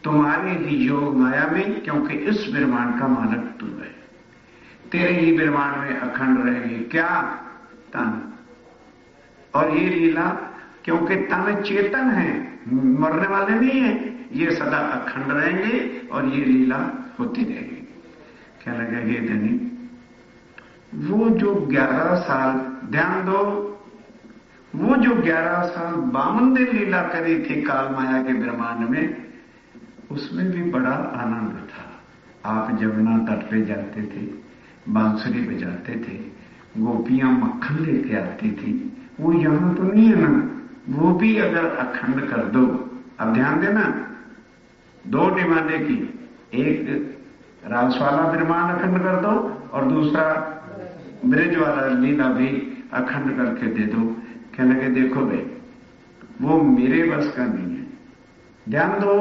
तुम्हारे ही योग माया में, क्योंकि इस ब्रह्मांड का मालक तू है, तेरे ही ब्रह्मांड में अखंड रहेगी। क्या? तन। और ये लीला क्योंकि तन चेतन है, मरने वाले नहीं है, ये सदा अखंड रहेंगे और ये लीला होती रहेगी। क्या लगा ये धनी, वो जो 11 साल, ध्यान दो, वो जो 11 साल 52 दिन लीला करी थी काल माया के ब्रह्मांड में, उसमें भी बड़ा आनंद था। आप जमुना तट पे जाते थे, बांसुरी बजाते थे, गोपियां मक्खन लेके आती थी, वो यहां तो नहीं है ना, वो भी अगर अखंड कर दो। अब ध्यान देना, 2 डिमांडें की, एक रास वाला ब्रह्मांड अखंड कर दो और दूसरा ब्रिज वाला लीला भी अखंड करके दे दो। कहने लगे देखो भाई, वो मेरे बस का नहीं है। ध्यान दो,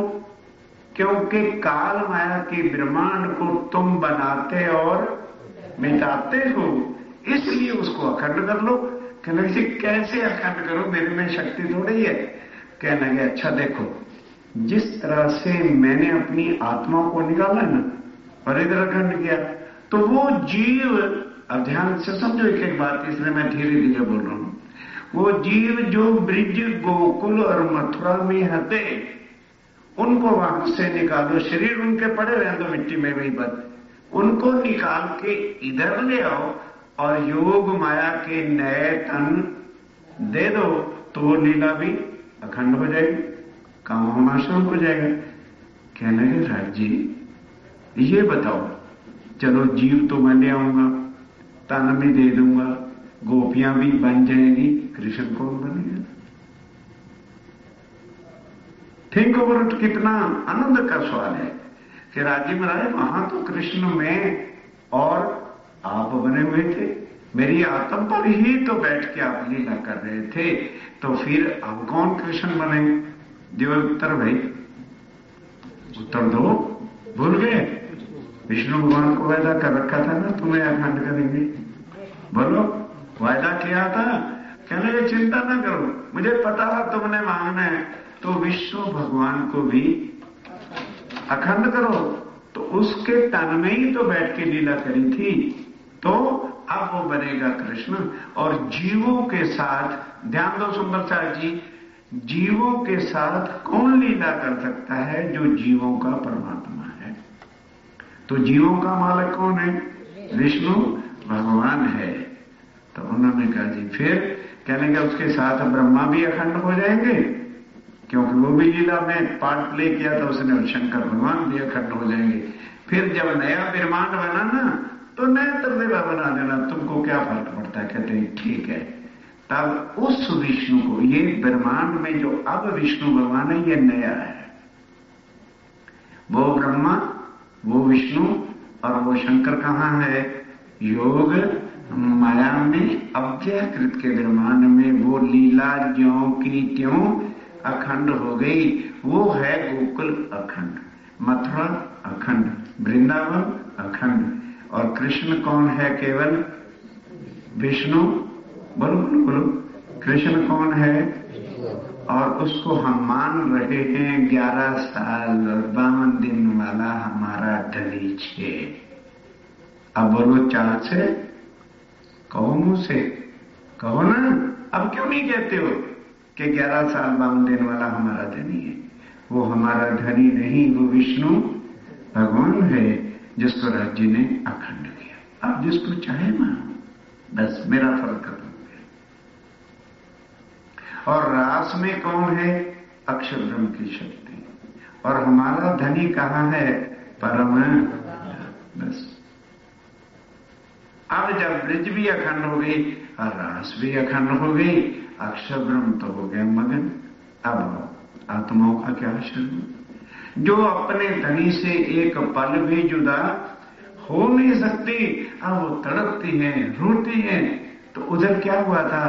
क्योंकि काल माया के ब्रह्मांड को तुम बनाते और मिटाते हो, इसलिए उसको अखंड कर लो। कहने लगे कैसे अखंड करो, मेरे में शक्ति थोड़ी है। कहने लगे अच्छा देखो, जिस तरह से मैंने अपनी आत्मा को निकाला ना और इधर अखंड किया, तो वो जीव, अब ध्यान से समझो एक एक बात, इसलिए मैं धीरे धीरे बोल रहा हूं। वो जीव जो ब्रिज गोकुल और मथुरा में हते, उनको वहां से निकालो, शरीर उनके पड़े रहे तो मिट्टी में वही पर, उनको निकाल के इधर ले आओ और योग माया के नए तन दे दो, तो लीला भी अखंड हो जाएगी, काम होना शुरू हो जाएगा। कहने लगे राज जी ये बताओ, चलो जीव तो मैं ले आऊंगा, तन भी दे दूंगा, गोपियां भी बन जाएंगी, कृष्ण कौन बनेगा? थिंक ओवर इट, कितना आनंद का सवाल है कि राजी महाराज वहां तो कृष्ण में और आप बने हुए थे, मेरी आत्म पर ही तो बैठ के आप लीला कर रहे थे, तो फिर अब कौन कृष्ण बने? देव उत्तर भाई उत्तर दो, भूल गए? विष्णु भगवान को वायदा कर रखा था ना तुम्हें अखंड करेंगे, बोलो वायदा किया था। कहने लगे चिंता ना करो, मुझे पता था तुमने मांगना है, तो विष्णु भगवान को भी अखंड करो। तो उसके तन में ही तो बैठ के लीला करी थी, तो अब वो बनेगा कृष्ण। और जीवों के साथ, ध्यान दो सुंदरचार्य जी, जीवों के साथ कौन लीला कर सकता है? जो जीवों का परमात्मा है। तो जीवों का मालिक कौन है? विष्णु भगवान है। तो उन्होंने कहा जी फिर कहने का उसके साथ ब्रह्मा भी अखंड हो जाएंगे, क्योंकि वो भी लीला में पार्ट प्ले किया था उसने, और शंकर भगवान भी अखंड हो जाएंगे। फिर जब नया ब्रह्मांड बना ना तो नया तरदेवा बना देना, तुमको क्या फर्क पड़ता है? कहते हैं ठीक है। तब उस विष्णु को, ये ब्रह्मांड में जो अब विष्णु भगवान है ये नया है, वो ब्रह्मा, वो विष्णु और वो शंकर कहां है? योग माया में अव्यकृत के ब्रह्मांड में वो लीला ज्यों की त्यों अखंड हो गई। वो है गोकुल अखंड, मथुरा अखंड, वृंदावन अखंड। और कृष्ण कौन है? केवल विष्णु। बोलो बोलो बोलो, कृष्ण कौन है? और उसको हम मान रहे हैं 11 साल 52 दिन वाला हमारा धनी छे। अब बोलो चाल से कहो, मुंह से कहो ना। अब क्यों नहीं कहते हो कि 11 साल 52 दिन वाला हमारा धनी है? वो हमारा धनी नहीं, वो विष्णु भगवान है जिसको राज्य ने अखंड किया। अब जिसको चाहे मानो, बस मेरा फर्क खत्म हो गया। और रास में कौन है? अक्षर ब्रह्म की शक्ति। और हमारा धनी कहां है? परम। बस अब जब ब्रज भी अखंड हो गई और रास भी अखंड हो गई, अक्षर ब्रह्म तो हो गया मगन। अब आत्माओं का क्या शर्म, जो अपने धनी से एक पल भी जुदा हो नहीं सकती, अब वो तड़पती हैं, रोती हैं। तो उधर क्या हुआ था,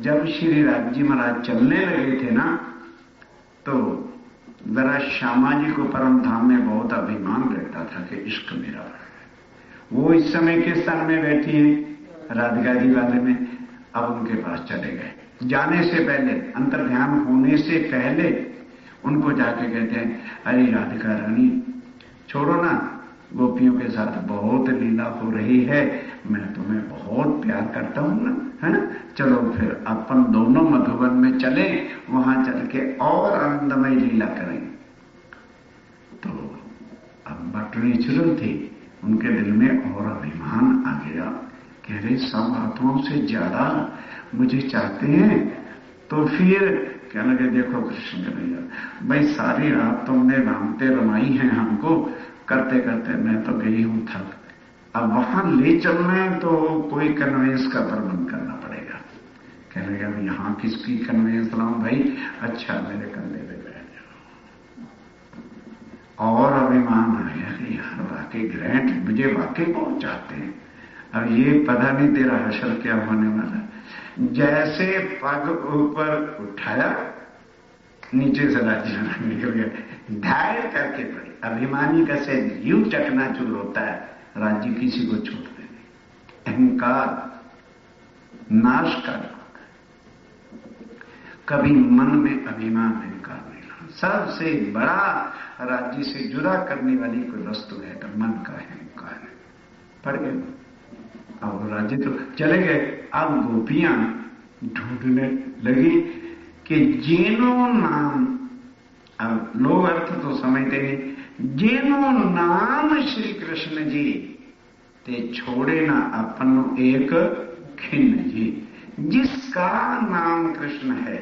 जब श्री रामजी महाराज चलने लगे थे ना, तो जरा श्यामा जी को परम धाम में बहुत अभिमान रहता था कि इश्क मेरा है। वो इस समय के स्थान में बैठी है राधिका जी वाले में। अब उनके पास चले गए, जाने से पहले, अंतर ध्यान होने से पहले उनको जाके कहते हैं, अरे राधिका रानी छोड़ो ना, गोपियों के साथ बहुत लीला हो रही है, मैं तुम्हें बहुत प्यार करता हूं ना, है? चलो फिर अपन दोनों मधुबन में चले, वहां चल के और आनंदमय लीला करें। तो अब बट नेचुरल थी, उनके दिल में और अभिमान आ गया, कह रहे सब आत्माओं से ज्यादा मुझे चाहते हैं। तो फिर कहने लगे, देखो कृष्ण कन्हैया भाई, सारी रात तुमने रामते रमाई है हमको, करते करते मैं तो गई हूं थक, अब वहां ले चलना है तो कोई कन्वेंस का प्रबंध करना पड़ेगा। कहने लगे, अब यहां किसकी कन्वेंस लाऊं भाई? अच्छा मेरे कंधे पे बैठ जाओ। और अभिमान आ गया कि यार वाकई ग्रैंड, मुझे वाकई बहुत चाहते हैं। अब ये पता नहीं तेरा हशर क्या होने वाला। जैसे पग ऊपर उठाया, नीचे से राज्य निकल गया, ढाई करके पड़ी। अभिमानी का से यूं चकनाचूर होता है, राज्य किसी को छोड़ते नहीं। अहंकार नाश कर, कभी मन में अभिमान अहंकार नहीं लाना। सबसे बड़ा राज्य से जुदा करने वाली कोई वस्तु है तो मन का अहंकार है। पड़ गए, अब राज्य तो चले गए। अब गोपियां ढूंढने लगी कि जेनो नाम, अब लोग अर्थ तो समझते नहीं, जेनो नाम श्री कृष्ण जी ते छोड़े ना अपन एक खिन्न जी। जिसका नाम कृष्ण है,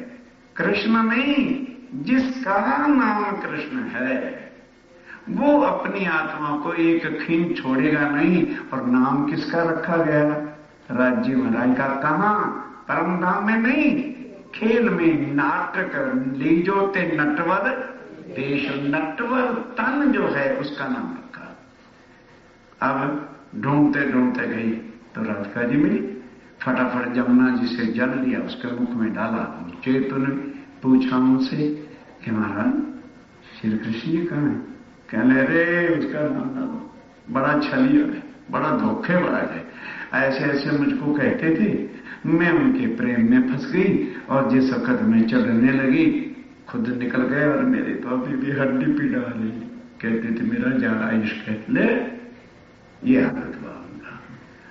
कृष्ण नहीं, जिसका नाम कृष्ण है, वो अपनी आत्मा को एक खिन छोड़ेगा नहीं। और नाम किसका रखा गया? राज्य महाराज का। कहां? परम धाम में नहीं, खेल में। नाटक लीजो ते नटवर देश, नटवर तन जो है उसका नाम रखा। अब ढूंढते ढूंढते गई तो राधिका जी मिली, फटाफट जमुना जी से जल लिया, उसके मुख में डाला। चेतु ने पूछा उनसे कि महाराज श्री कृष्ण जी कहां है? कहने रे उसका नाम ना लो, बड़ा छलिया है, बड़ा धोखेबाज है, ऐसे ऐसे मुझको कहते थे, मैं उनके प्रेम में फंस गई और जिस वक्त में चलने लगी खुद निकल गए और मेरे तो अभी भी हड्डी पीड़ा रही। कहते थे मेरा ज्यादा इश्क है। ले ये आदत हुआ उनका।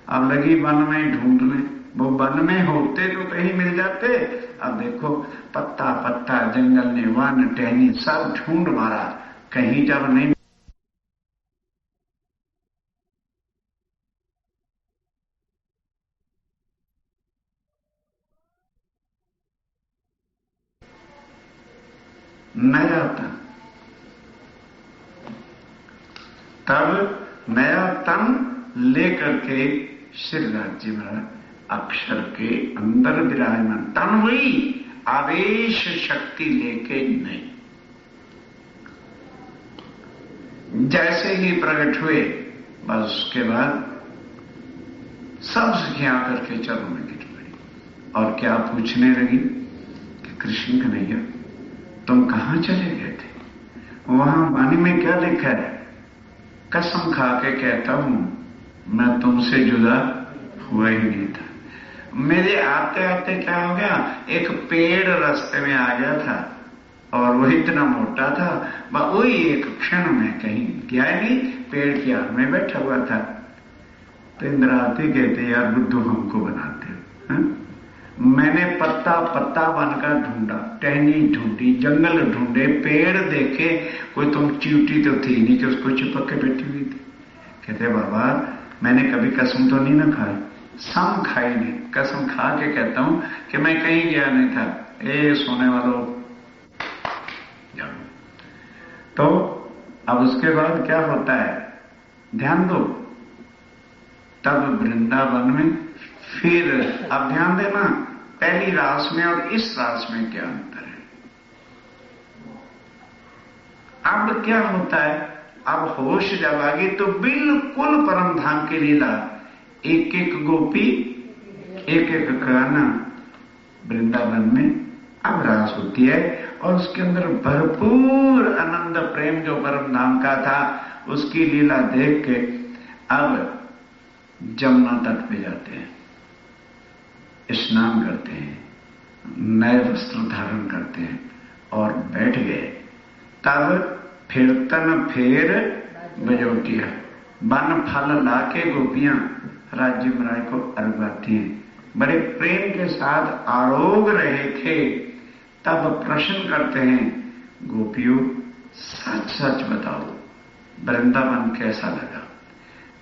अब लगी वन में ढूंढने, वो वन में होते तो कहीं मिल जाते। अब देखो पत्ता पत्ता जंगल ने, वन टहनी सब ढूंढ मारा, कहीं जब नहीं नया तन। तब नया तन लेकर के श्री राज्य महाराज अक्षर के अंदर विराजमान, तन हुई आवेश शक्ति लेके नहीं। जैसे ही प्रकट हुए बस उसके बाद सब सखी आकर के चरणों में गिर पड़ी और क्या पूछने लगी कि कृष्ण कन्हैया तुम कहां चले गए थे? वहां वाणी में क्या लिखा है? कसम खा के कहता हूं मैं तुमसे जुदा हुआ ही नहीं था। मेरे आते आते क्या हो गया, एक पेड़ रास्ते में आ गया था और वो इतना मोटा था, वही एक क्षण में कहीं गया नहीं, पेड़ की आड़ में बैठा हुआ था। तो इंद्रावती कहते यार बुद्धू हमको बनाते हो। मैंने पत्ता पत्ता बनकर ढूंढा, टहनी ढूंढी, जंगल ढूंढे, पेड़ देखे, कोई तुम चींटी तो थी नहीं कि उसको चिपक के बैठी हुई थी। कहते बाबा मैंने कभी कसम तो नहीं ना खाई, सम खाई नहीं, कसम खा के कहता हूं कि मैं कहीं गया नहीं था। ए सोने वालों जाओ। तो अब उसके बाद क्या होता है ध्यान दो। तब वृंदावन में फिर अब ध्यान देना, पहली रास में और इस रास में क्या अंतर है। अब क्या होता है, अब होश जब आ गई तो बिल्कुल परम धाम की लीला, एक एक गोपी एक एक गाना वृंदावन में अब रास होती है और उसके अंदर भरपूर आनंद प्रेम जो परम धाम का था उसकी लीला देख के अब जमुना तट पे जाते हैं, स्नान करते हैं, नए वस्त्र धारण करते हैं और बैठ गए। तब फिर तन फेर बजौटिया, वन फल लाके गोपियां राज्य महाराज को अर्घाती हैं, बड़े प्रेम के साथ आरोग रहे थे। तब प्रश्न करते हैं गोपियों सच सच बताओ वृंदावन कैसा लगा?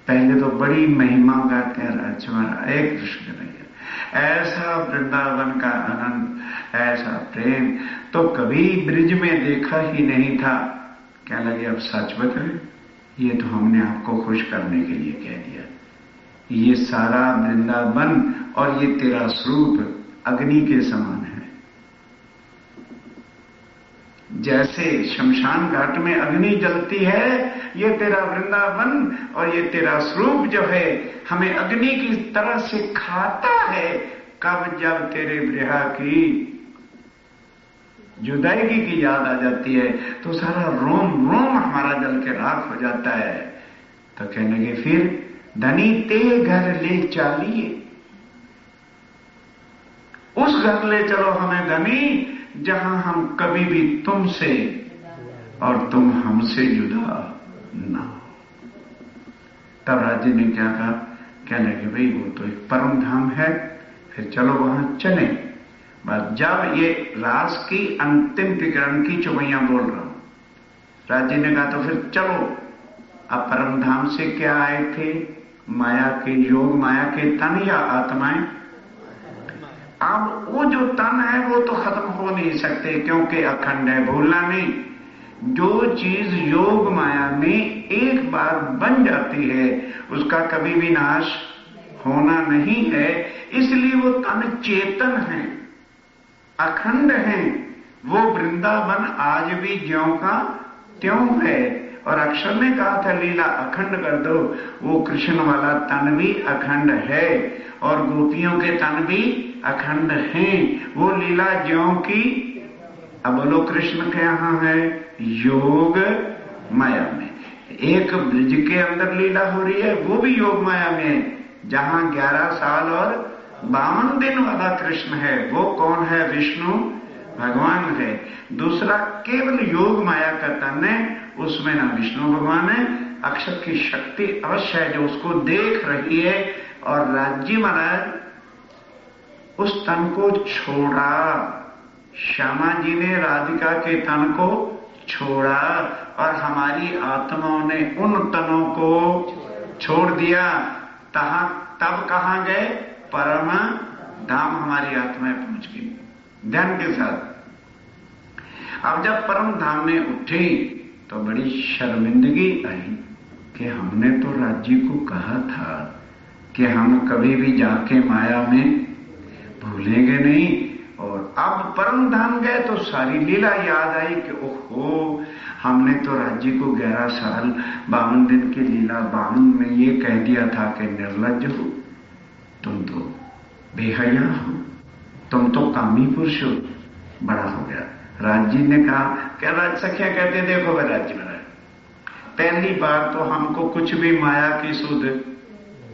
पहले तो बड़ी महिमा गाते हैं राज्य महाराज, एक कृष्ण कन्हैया, ऐसा वृंदावन का आनंद, ऐसा प्रेम तो कभी ब्रिज में देखा ही नहीं था। क्या लगे अब सच बताएं, ये तो हमने आपको खुश करने के लिए कह दिया। ये सारा वृंदावन और ये तेरा स्वरूप अग्नि के समान है। जैसे शमशान घाट में अग्नि जलती है, ये तेरा वृंदावन और ये तेरा स्वरूप जो है हमें अग्नि की तरह से खाता है। कब जब तेरे विरह की जुदाई की याद आ जाती है तो सारा रोम रोम हमारा जल के राख हो जाता है। तो कहने लगे फिर धनी ते घर ले चालिए, उस घर ले चलो हमें धनी जहां हम कभी भी तुमसे और तुम हमसे जुदा ना हो। तब राज्य ने क्या कहा, कहने लगे भाई वो तो एक परम धाम है, फिर चलो वहां चले। बस जब ये रास की अंतिम विकरण की चुमैया बोल रहा हूं, राज्य ने कहा तो फिर चलो। अब परम धाम से क्या आए थे, माया के योग, माया के तन या आत्माएं। अब वो जो तन है वो तो खत्म हो नहीं सकते क्योंकि अखंड है, भूलना नहीं। जो चीज योग माया में एक बार बन जाती है उसका कभी भी नाश होना नहीं है, इसलिए वो तन चेतन है, अखंड है। वो वृंदावन आज भी ज्यों का त्यों है। और अक्षर ने कहा था लीला अखंड कर दो, वो कृष्ण वाला तन भी अखंड है और गोपियों के तन भी अखंड हैं। वो लीला ज्यों की, अब बोलो कृष्ण के यहां है योग माया में। एक ब्रिज के अंदर लीला हो रही है वो भी योग माया में, जहां 11 साल और 52 दिन वाला कृष्ण है वो कौन है, विष्णु भगवान है। दूसरा केवल योग माया का तन है, उसमें ना विष्णु भगवान है, अक्षर की शक्ति अवश्य है जो उसको देख रही है। और राज्य महाराज उस तन को छोड़ा, श्यामा जी ने राधिका के तन को छोड़ा और हमारी आत्माओं ने उन तनों को छोड़ दिया। तब कहां गए, परम धाम हमारी आत्माएं पहुंच गई। ध्यान के साथ अब जब परम धाम में उठे तो बड़ी शर्मिंदगी आई कि हमने तो राज्य को कहा था कि हम कभी भी जाके माया में भूलेंगे नहीं, और अब परम धाम गए तो सारी लीला याद आई कि ओहो, हमने तो राज्य को 11 साल 52 दिन की लीला 52 में ये कह दिया था कि निर्लज्ज हो, तुम तो बेहया हो, तुम तो कामी पुरुष हो। बड़ा हो गया। राज्य ने कहा, क्या राज सखिया कहते, देखो वह राज्य महाराज, पहली बार तो हमको कुछ भी माया की सुध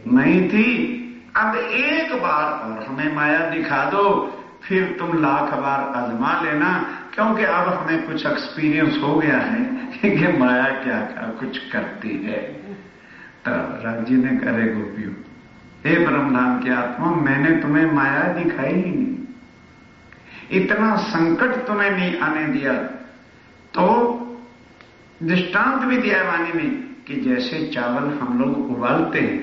नहीं थी, अब एक बार और हमें माया दिखा दो, फिर तुम लाख बार आजमा लेना, क्योंकि अब हमें कुछ एक्सपीरियंस हो गया है कि माया क्या क्या कुछ करती है। तब राज्य ने करे, गोपियों, हे ब्रह्मधाम की आत्मा, मैंने तुम्हें माया दिखाई ही नहीं, इतना संकट तुम्हें नहीं आने दिया। तो दृष्टांत भी दिया वाणी में कि जैसे चावल हम लोग उबालते हैं,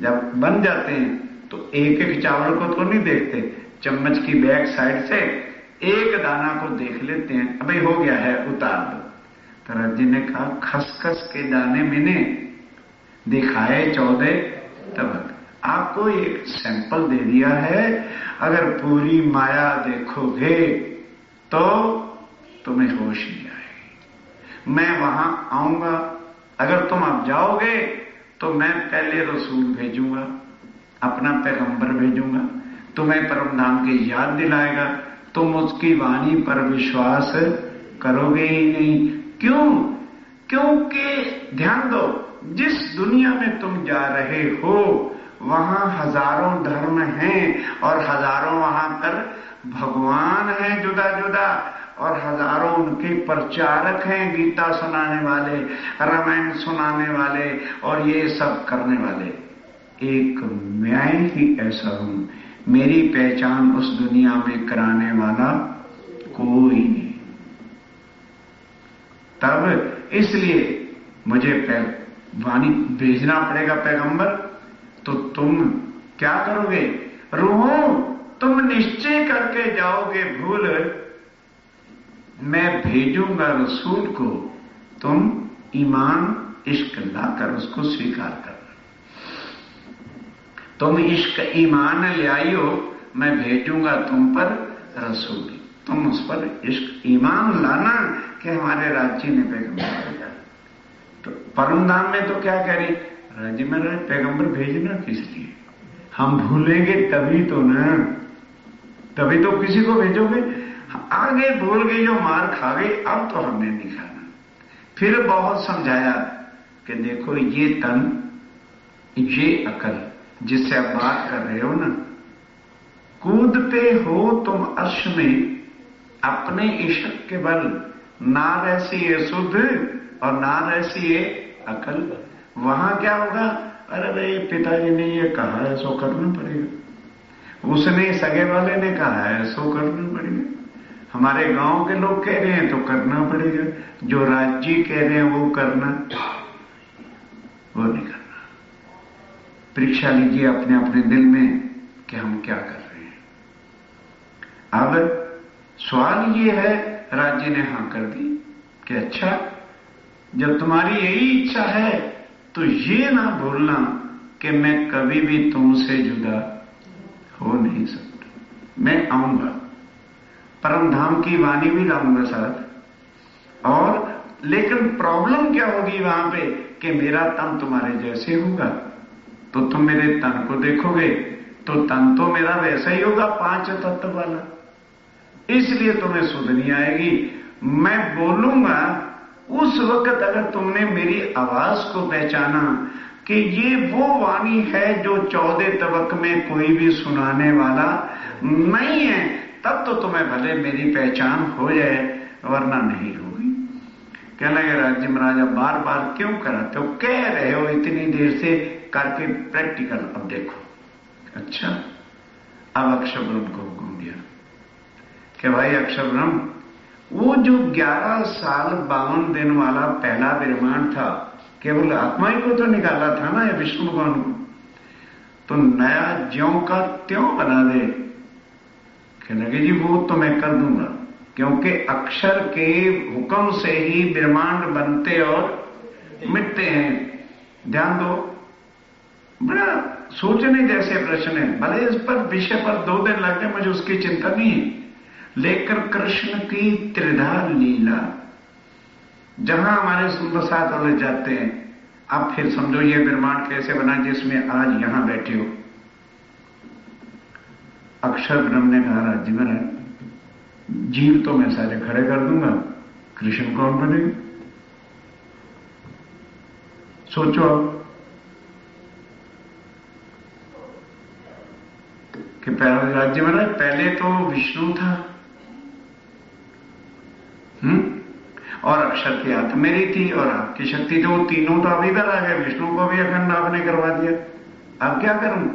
जब बन जाते हैं तो एक एक चावल को तो नहीं देखते, चम्मच की बैक साइड से एक दाना को देख लेते हैं, अबे हो गया है, उतार दो। तो राज्य ने कहा, खसखस के दाने मैंने दिखाए 14 तबक, आपको एक सैंपल दे दिया है, अगर पूरी माया देखोगे तो तुम्हें होश नहीं आएगी। मैं वहां आऊंगा, अगर तुम अब जाओगे तो मैं पहले रसूल भेजूंगा, अपना पैगंबर भेजूंगा, तुम्हें परम धाम की याद दिलाएगा, तुम उसकी वाणी पर विश्वास करोगे ही नहीं। क्यों? क्योंकि ध्यान दो, जिस दुनिया में तुम जा रहे हो वहां हजारों धर्म हैं, और हजारों वहां पर भगवान हैं जुदा जुदा, और हजारों उनके प्रचारक हैं, गीता सुनाने वाले, रामायण सुनाने वाले और ये सब करने वाले। एक मैं ही ऐसा हूं, मेरी पहचान उस दुनिया में कराने वाला कोई नहीं। तब इसलिए मुझे वाणी भेजना पड़ेगा पैगंबर। तो तुम क्या करोगे? रूहों, तुम निश्चय करके जाओगे भूल, मैं भेजूंगा रसूल को, तुम ईमान इश्क लाकर उसको स्वीकार करना। तुम इश्क ईमान ले आई हो, मैं भेजूंगा तुम पर रसूल, तुम उस पर इश्क ईमान लाना कि हमारे राज्य ने पैगंबर भेजा। तो परम धाम में तो क्या करें, राज्य में रहे पैगंबर भेजना किस लिए? हम भूलेंगे तभी तो ना, तभी तो किसी को भेजोगे। आगे भूल गई, जो मार खा गई, अब तो हमने नहीं खाना। फिर बहुत समझाया कि देखो ये तन, ये अकल जिससे आप बात कर रहे हो ना, कूदते हो तुम अर्श में अपने इश्क के बल, ना रहसी ये शुद्ध और ना रहसी ये अकल। वहां क्या होगा? अरे भाई पिताजी ने ये कहा है सो करना पड़ेगा, उसने सगे वाले ने कहा है सो करना पड़ेगा, हमारे गांव के लोग कह रहे हैं तो करना पड़ेगा, जो राज्य कह रहे हैं वो करना, वो नहीं करना। परीक्षा लीजिए अपने अपने दिल में कि हम क्या कर रहे हैं। अब सवाल ये है, राज्य ने हां कर दी कि अच्छा, जब तुम्हारी यही इच्छा है तो ये ना भूलना कि मैं कभी भी तुमसे जुदा हो नहीं सकता, मैं आऊंगा, परम धाम की वाणी भी लाऊंगा साथ। और लेकिन प्रॉब्लम क्या होगी वहां पे कि मेरा तन तुम्हारे जैसे होगा, तो तुम मेरे तन को देखोगे तो तन तो मेरा वैसा ही होगा, 5 तत्व वाला, इसलिए तुम्हें सुध नहीं आएगी। मैं बोलूंगा उस वक्त अगर तुमने मेरी आवाज को पहचाना कि ये वो वाणी है जो 14 तबक में कोई भी सुनाने वाला नहीं है, तब तो तुम्हें भले मेरी पहचान हो जाए, वरना नहीं होगी। कहने लगे राज्य महाराज अब बार बार क्यों कराते हो, कह रहे हो इतनी देर से, करके प्रैक्टिकल अब देखो। अच्छा, अब अक्षर ब्रह्म को हुक्म दिया कि भाई अक्षर ब्रह्म, वो जो 11 साल 52 दिन वाला पहला विरमान था, केवल आत्मा ही को तो निकाला था ना, या विष्णु भगवान को, तो नया ज्यों का त्यों बना दे। कहने लगे जी वो तो मैं कर दूंगा, क्योंकि अक्षर के हुक्म से ही ब्रह्मांड बनते और मिटते हैं। ध्यान दो, बड़ा सोचने जैसे प्रश्न है। भले इस पर विषय पर 2 दिन लग गए, मुझे उसकी चिंता नहीं है, लेकर कृष्ण की त्रिधार लीला जहां हमारे सुंदर साथ उलझ जाते हैं। अब फिर समझो ये ब्रह्मांड कैसे बना जिसमें आज यहां बैठे हो। अक्षर ब्रह्म ने कहा, राज्य में जीव तो मैं सारे खड़े कर दूंगा, कृष्ण कौन बनेगा? सोचो अब कि पहले राज्य में पहले तो विष्णु था, और अक्षर की हाथ मेरी थी और आपकी शक्ति थी। वो तीनों तो अभी इधर आ गए, विष्णु को भी अखंड आपने करवा दिया। अब क्या करूं?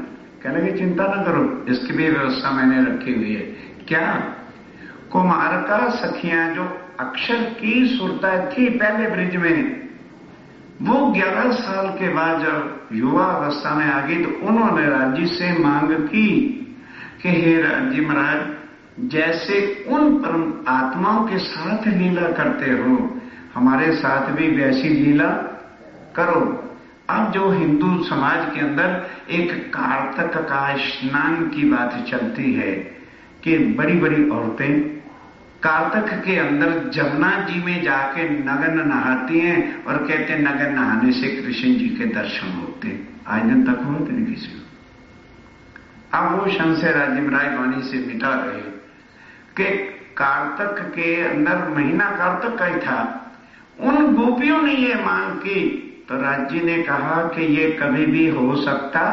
कहने की चिंता ना करो, इसकी भी व्यवस्था मैंने रखी हुई है। क्या? कुमार का सखियां जो अक्षर की सुरता थी पहले ब्रिज में, वो 11 साल के बाद जब युवा अवस्था में आ गई तो उन्होंने राज्य से मांग की कि हे राज्य महाराज, जैसे उन परम आत्माओं के साथ लीला करते हो, हमारे साथ भी वैसी लीला करो। अब जो हिंदू समाज के अंदर एक कार्तक का स्नान की बात चलती है कि बड़ी बड़ी औरतें कार्तक के अंदर जमुना जी में जाके नग्न नहाती हैं और कहते हैं नग्न नहाने से कृष्ण जी के दर्शन होते हैं। आज दिन तक होते नहीं किसी को। अब वो संशय राजीव राय वाणी से मिटा रहे कि कार्तक के अंदर महीना कार्तक का ही था। उन गोपियों ने ये मांग की तो राज्य ने कहा कि ये कभी भी हो सकता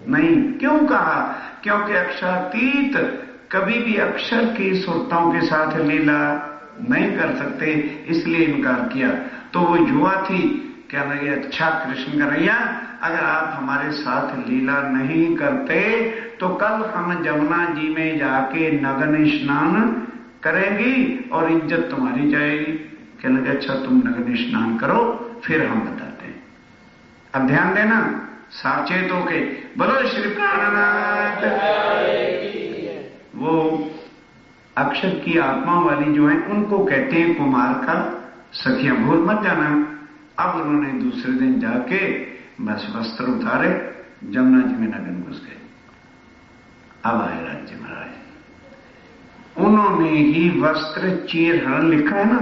नहीं। क्यों कहा? क्योंकि अक्षरातीत कभी भी अक्षर की सुरताओं के साथ लीला नहीं कर सकते, इसलिए इनकार किया। तो वो युवा थी, क्या लगे, अच्छा कृष्ण कन्हैया, अगर आप हमारे साथ लीला नहीं करते तो कल हम जमुना जी में जाके नग्न स्नान करेंगी और इज्जत तुम्हारी जाएगी। क्या लगे, अच्छा तुम नग्न स्नान करो, फिर हम बताते हैं। अब ध्यान देना, सावचेत होके बोलो श्री प्राणनाथ। वो अक्षर की आत्मा वाली जो है उनको कहते हैं कुमार का सखियां, भूल मत जाना। अब उन्होंने दूसरे दिन जाके बस वस्त्र उतारे, जमुना जी में नग्न घुस गए। अब आए राज्य महाराज, उन्होंने ही वस्त्र चीर हरण लिखा है ना,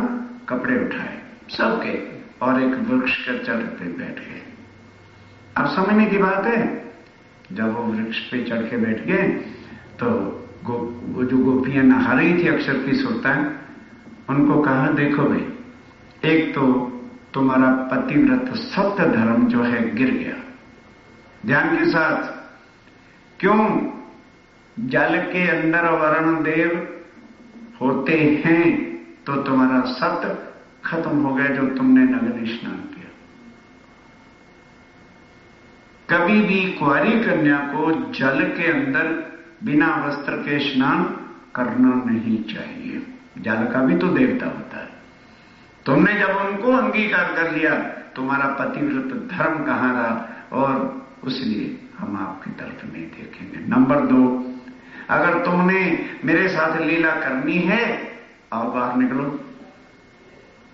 कपड़े उठाए सबके और एक वृक्ष के चढ़ पे बैठ गए। अब समझने की बात है, जब वो वृक्ष पे चढ़ के बैठ गए तो वो जो गोपियां नहा रही थी अक्षर की सुरताएं, उनको कहा, देखो भाई, एक तो तुम्हारा पतिव्रत सत्य धर्म जो है गिर गया। ध्यान के साथ, क्यों? जल के अंदर वरुण देव होते हैं तो तुम्हारा सत्य खत्म हो गया जो तुमने नग्न स्नान किया। कभी भी कुंवारी कन्या को जल के अंदर बिना वस्त्र के स्नान करना नहीं चाहिए। जल का भी तो देवता होता है। तुमने जब उनको अंगीकार कर लिया, तुम्हारा पतिव्रत धर्म कहां रहा? और इसलिए हम आपकी तरफ नहीं देखेंगे। नंबर 2, अगर तुमने मेरे साथ लीला करनी है, आओ बाहर निकलो,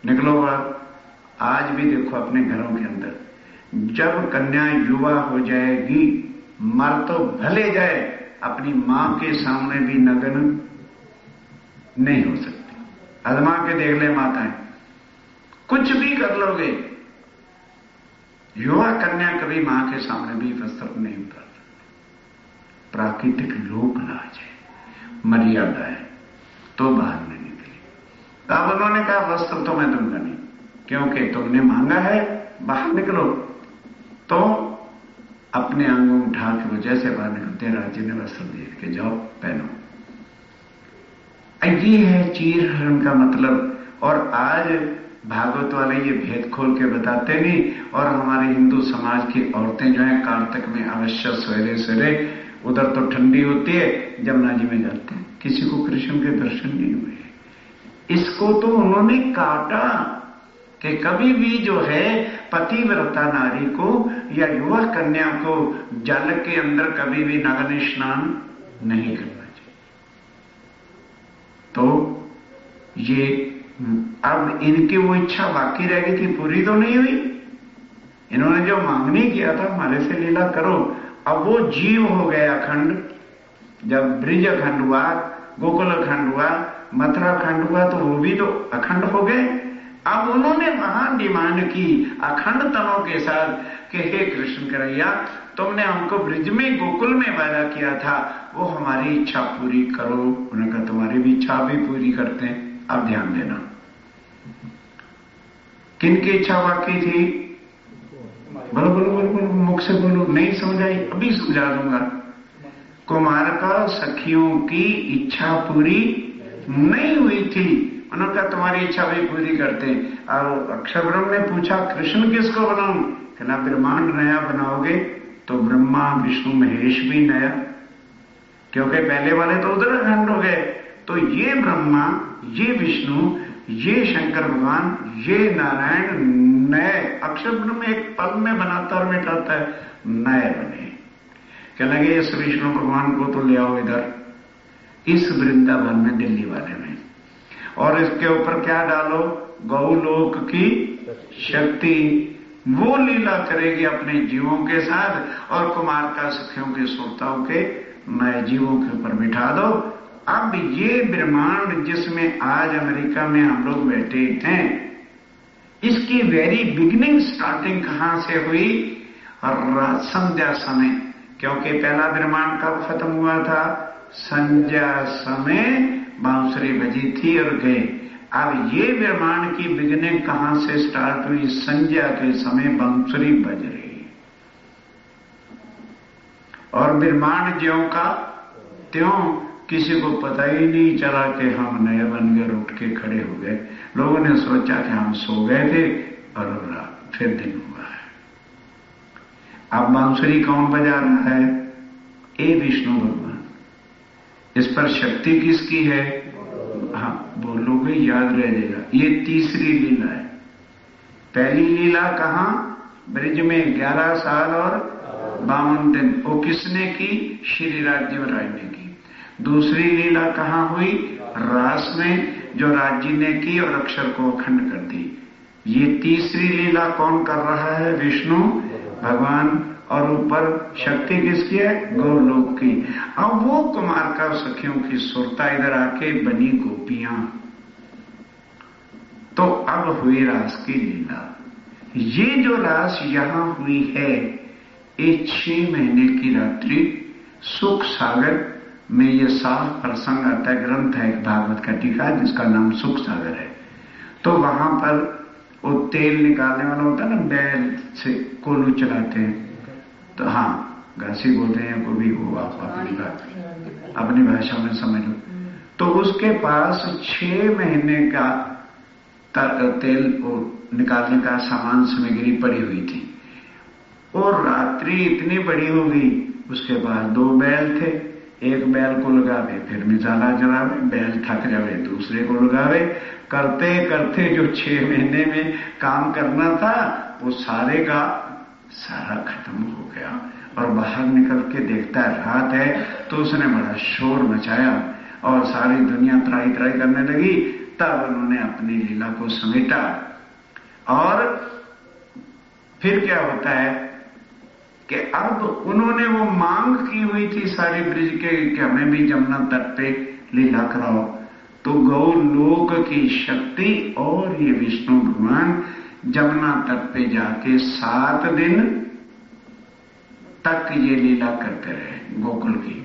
निकलो बाहर। आज भी देखो अपने घरों के अंदर, जब कन्या युवा हो जाएगी, मर तो भले जाए, अपनी मां के सामने भी नग्न नहीं हो सकती। आजमा के देख ले माताएं, कुछ भी कर लोगे, युवा कन्या कभी मां के सामने भी वस्त्र नहीं उतार सकती। प्राकृतिक लोक लाज है, मर्यादा है, तो बाहर नहीं निकली। तब उन्होंने कहा वस्त्र तो मैं दूंगा नहीं, क्योंकि तुमने मांगा है, बाहर निकलो। तो अपने अंगों उठा के वो जैसे बाहर निकलते, राज्य ने वस्त्र दे के जाओ पहनो। ये है चीर हरण का मतलब। और आज भागवत वाले ये भेद खोल के बताते नहीं, और हमारे हिंदू समाज की औरतें जो है कार्तिक में अवश्य सवेरे सवेरे, उधर तो ठंडी होती है, जमुना जी में जाते हैं, किसी को कृष्ण के दर्शन नहीं हुए। इसको तो उन्होंने काटा कि कभी भी जो है पतिव्रता नारी को या युवा कन्या को जल के अंदर कभी भी नग्न स्नान नहीं करना चाहिए। तो ये अब इनकी वो इच्छा बाकी रह गई थी, पूरी तो नहीं हुई। इन्होंने जो मांगनी किया था हमारे से लीला करो, अब वो जीव हो गए अखंड। जब ब्रिज अखंड हुआ, गोकुल अखंड हुआ, मथुरा अखंड हुआ, तो वो भी तो अखंड हो गए। अब उन्होंने वहां डिमांड की अखंड तनों के साथ कि हे कृष्ण कन्हैया, तुमने हमको ब्रिज में गोकुल में वादा किया था, वो हमारी इच्छा पूरी करो। उन्होंने कहा तुम्हारी भी इच्छा भी पूरी करते हैं। अब ध्यान देना, किनकी इच्छा बाकी थी? बोलो बोलो बोलो बोलो, मुख से बोलो, नहीं समझाई, अभी समझा दूंगा। कुमार का सखियों की इच्छा पूरी नहीं हुई थी। उन्होंने कहा तुम्हारी इच्छा भी पूरी करते हैं। और अक्षर ब्रह्म ने पूछा कृष्ण किसको बनाऊं? कहना ब्रह्मांड नया बनाओगे तो ब्रह्मा विष्णु महेश भी नया, क्योंकि पहले वाले तो उधर अखंड हो गए। तो ये ब्रह्मा, ये विष्णु, ये शंकर भगवान, ये नारायण नए अक्षर ब्रह्म एक पल में बनाता और मिटाता है, नए बने। क्या लगे इस विष्णु भगवान को तो ले आओ इधर इस वृंदावन में, दिल्ली वाले में, और इसके ऊपर क्या डालो? गौलोक की शक्ति। वो लीला करेगी अपने जीवों के साथ, और कुमार का सखियों के श्रोताओं के नए जीवों के ऊपर बिठा दो। अब ये ब्रह्मांड जिसमें आज अमेरिका में हम लोग बैठे हैं, इसकी वेरी बिगिनिंग स्टार्टिंग कहां से हुई? संध्या समय, क्योंकि पहला ब्रह्मांड कब खत्म हुआ था? संध्या समय बांसुरी बजी थी और गए। अब ये ब्रह्मांड की बिगिनिंग कहां से स्टार्ट हुई? संध्या के समय बांसुरी बज रही, और ब्रह्मांड ज्यों का त्यों, किसी को पता ही नहीं चला कि हम नए बन गए, उठ के खड़े हो गए। लोगों ने सोचा कि हम सो गए थे और फिर दिन हुआ है। अब बांसुरी कौन बजा रहा है? ए विष्णु भगवान। इस पर शक्ति किसकी है? हाँ, बोलोगे याद रह जाएगा। ये तीसरी लीला है। पहली लीला कहां? ब्रिज में 11 साल और 52 दिन। वो किसने की? श्री राज्यवराज ने की। दूसरी लीला कहां हुई? रास में, जो राज्य ने की और अक्षर को अखंड कर दी। ये तीसरी लीला कौन कर रहा है? विष्णु भगवान। और ऊपर शक्ति किसकी है? गौलोक की। अब वो कुमार का सखियों की सुरता इधर आके बनी गोपियां। तो अब हुई रास की लीला। ये जो रास यहां हुई है, ये 6 महीने की रात्रि सुख सागर में ये साफ प्रसंग आता है। ग्रंथ है एक भागवत का टीका जिसका नाम सुख सागर है। तो वहां पर वो तेल निकालने वाला होता है ना, बैल से कोलू चलाते हैं, तो हाँ घासी बोलते हैं को भी, वो आप अपनी भाषा में समझ लो। तो उसके पास 6 महीने का तेल निकालने का सामान सामग्री पड़ी हुई थी। और रात्रि इतनी बड़ी हो गई, उसके पास 2 बैल थे। एक बैल को लगावे, फिर मिसाला जलावे, बैल थक जावे, दूसरे को लगावे। करते करते जो 6 महीने में काम करना था वो सारे का सारा खत्म हो गया। और बाहर निकल के देखता है रात है, तो उसने बड़ा शोर मचाया और सारी दुनिया त्राई त्राई करने लगी। तब उन्होंने अपनी लीला को समेटा। और फिर क्या होता है कि अब उन्होंने वो मांग की हुई थी सारी ब्रिज के कि हमें भी जमुना तट पे लीला कराओ। तो गौलोक की शक्ति और ये विष्णु भगवान जमुना तट पे जाके 7 दिन तक ये लीला करते रहे गोकुल की।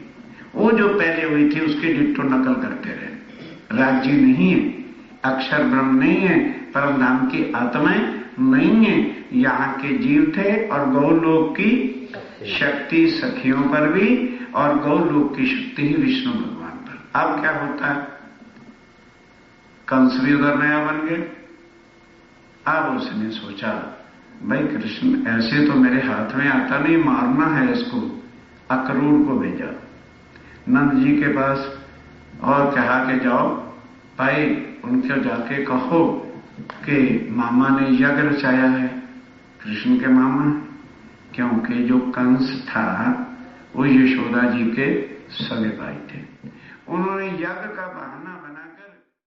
वो जो पहले हुई थी उसकी डिट्टो नकल करते रहे। राज्य नहीं है, अक्षर ब्रह्म नहीं है, परम धाम की आत्माएं नहीं है, यहाँ के जीव थे। और गौलोक की शक्ति सखियों पर भी, और गौलोक की शक्ति ही विष्णु भगवान पर। अब क्या होता है? कंस भी उधर नया बन गए। अब उसने सोचा भाई कृष्ण ऐसे तो मेरे हाथ में आता नहीं, मारना है इसको। अक्रूर को भेजा नंद जी के पास और कहा कि जाओ भाई उनके जाके कहो कि मामा ने यज्ञ रचाया है, कृष्ण के मामा, क्योंकि जो कंस था वो यशोदा जी के सगे भाई थे। उन्होंने यज्ञ का बहाना बना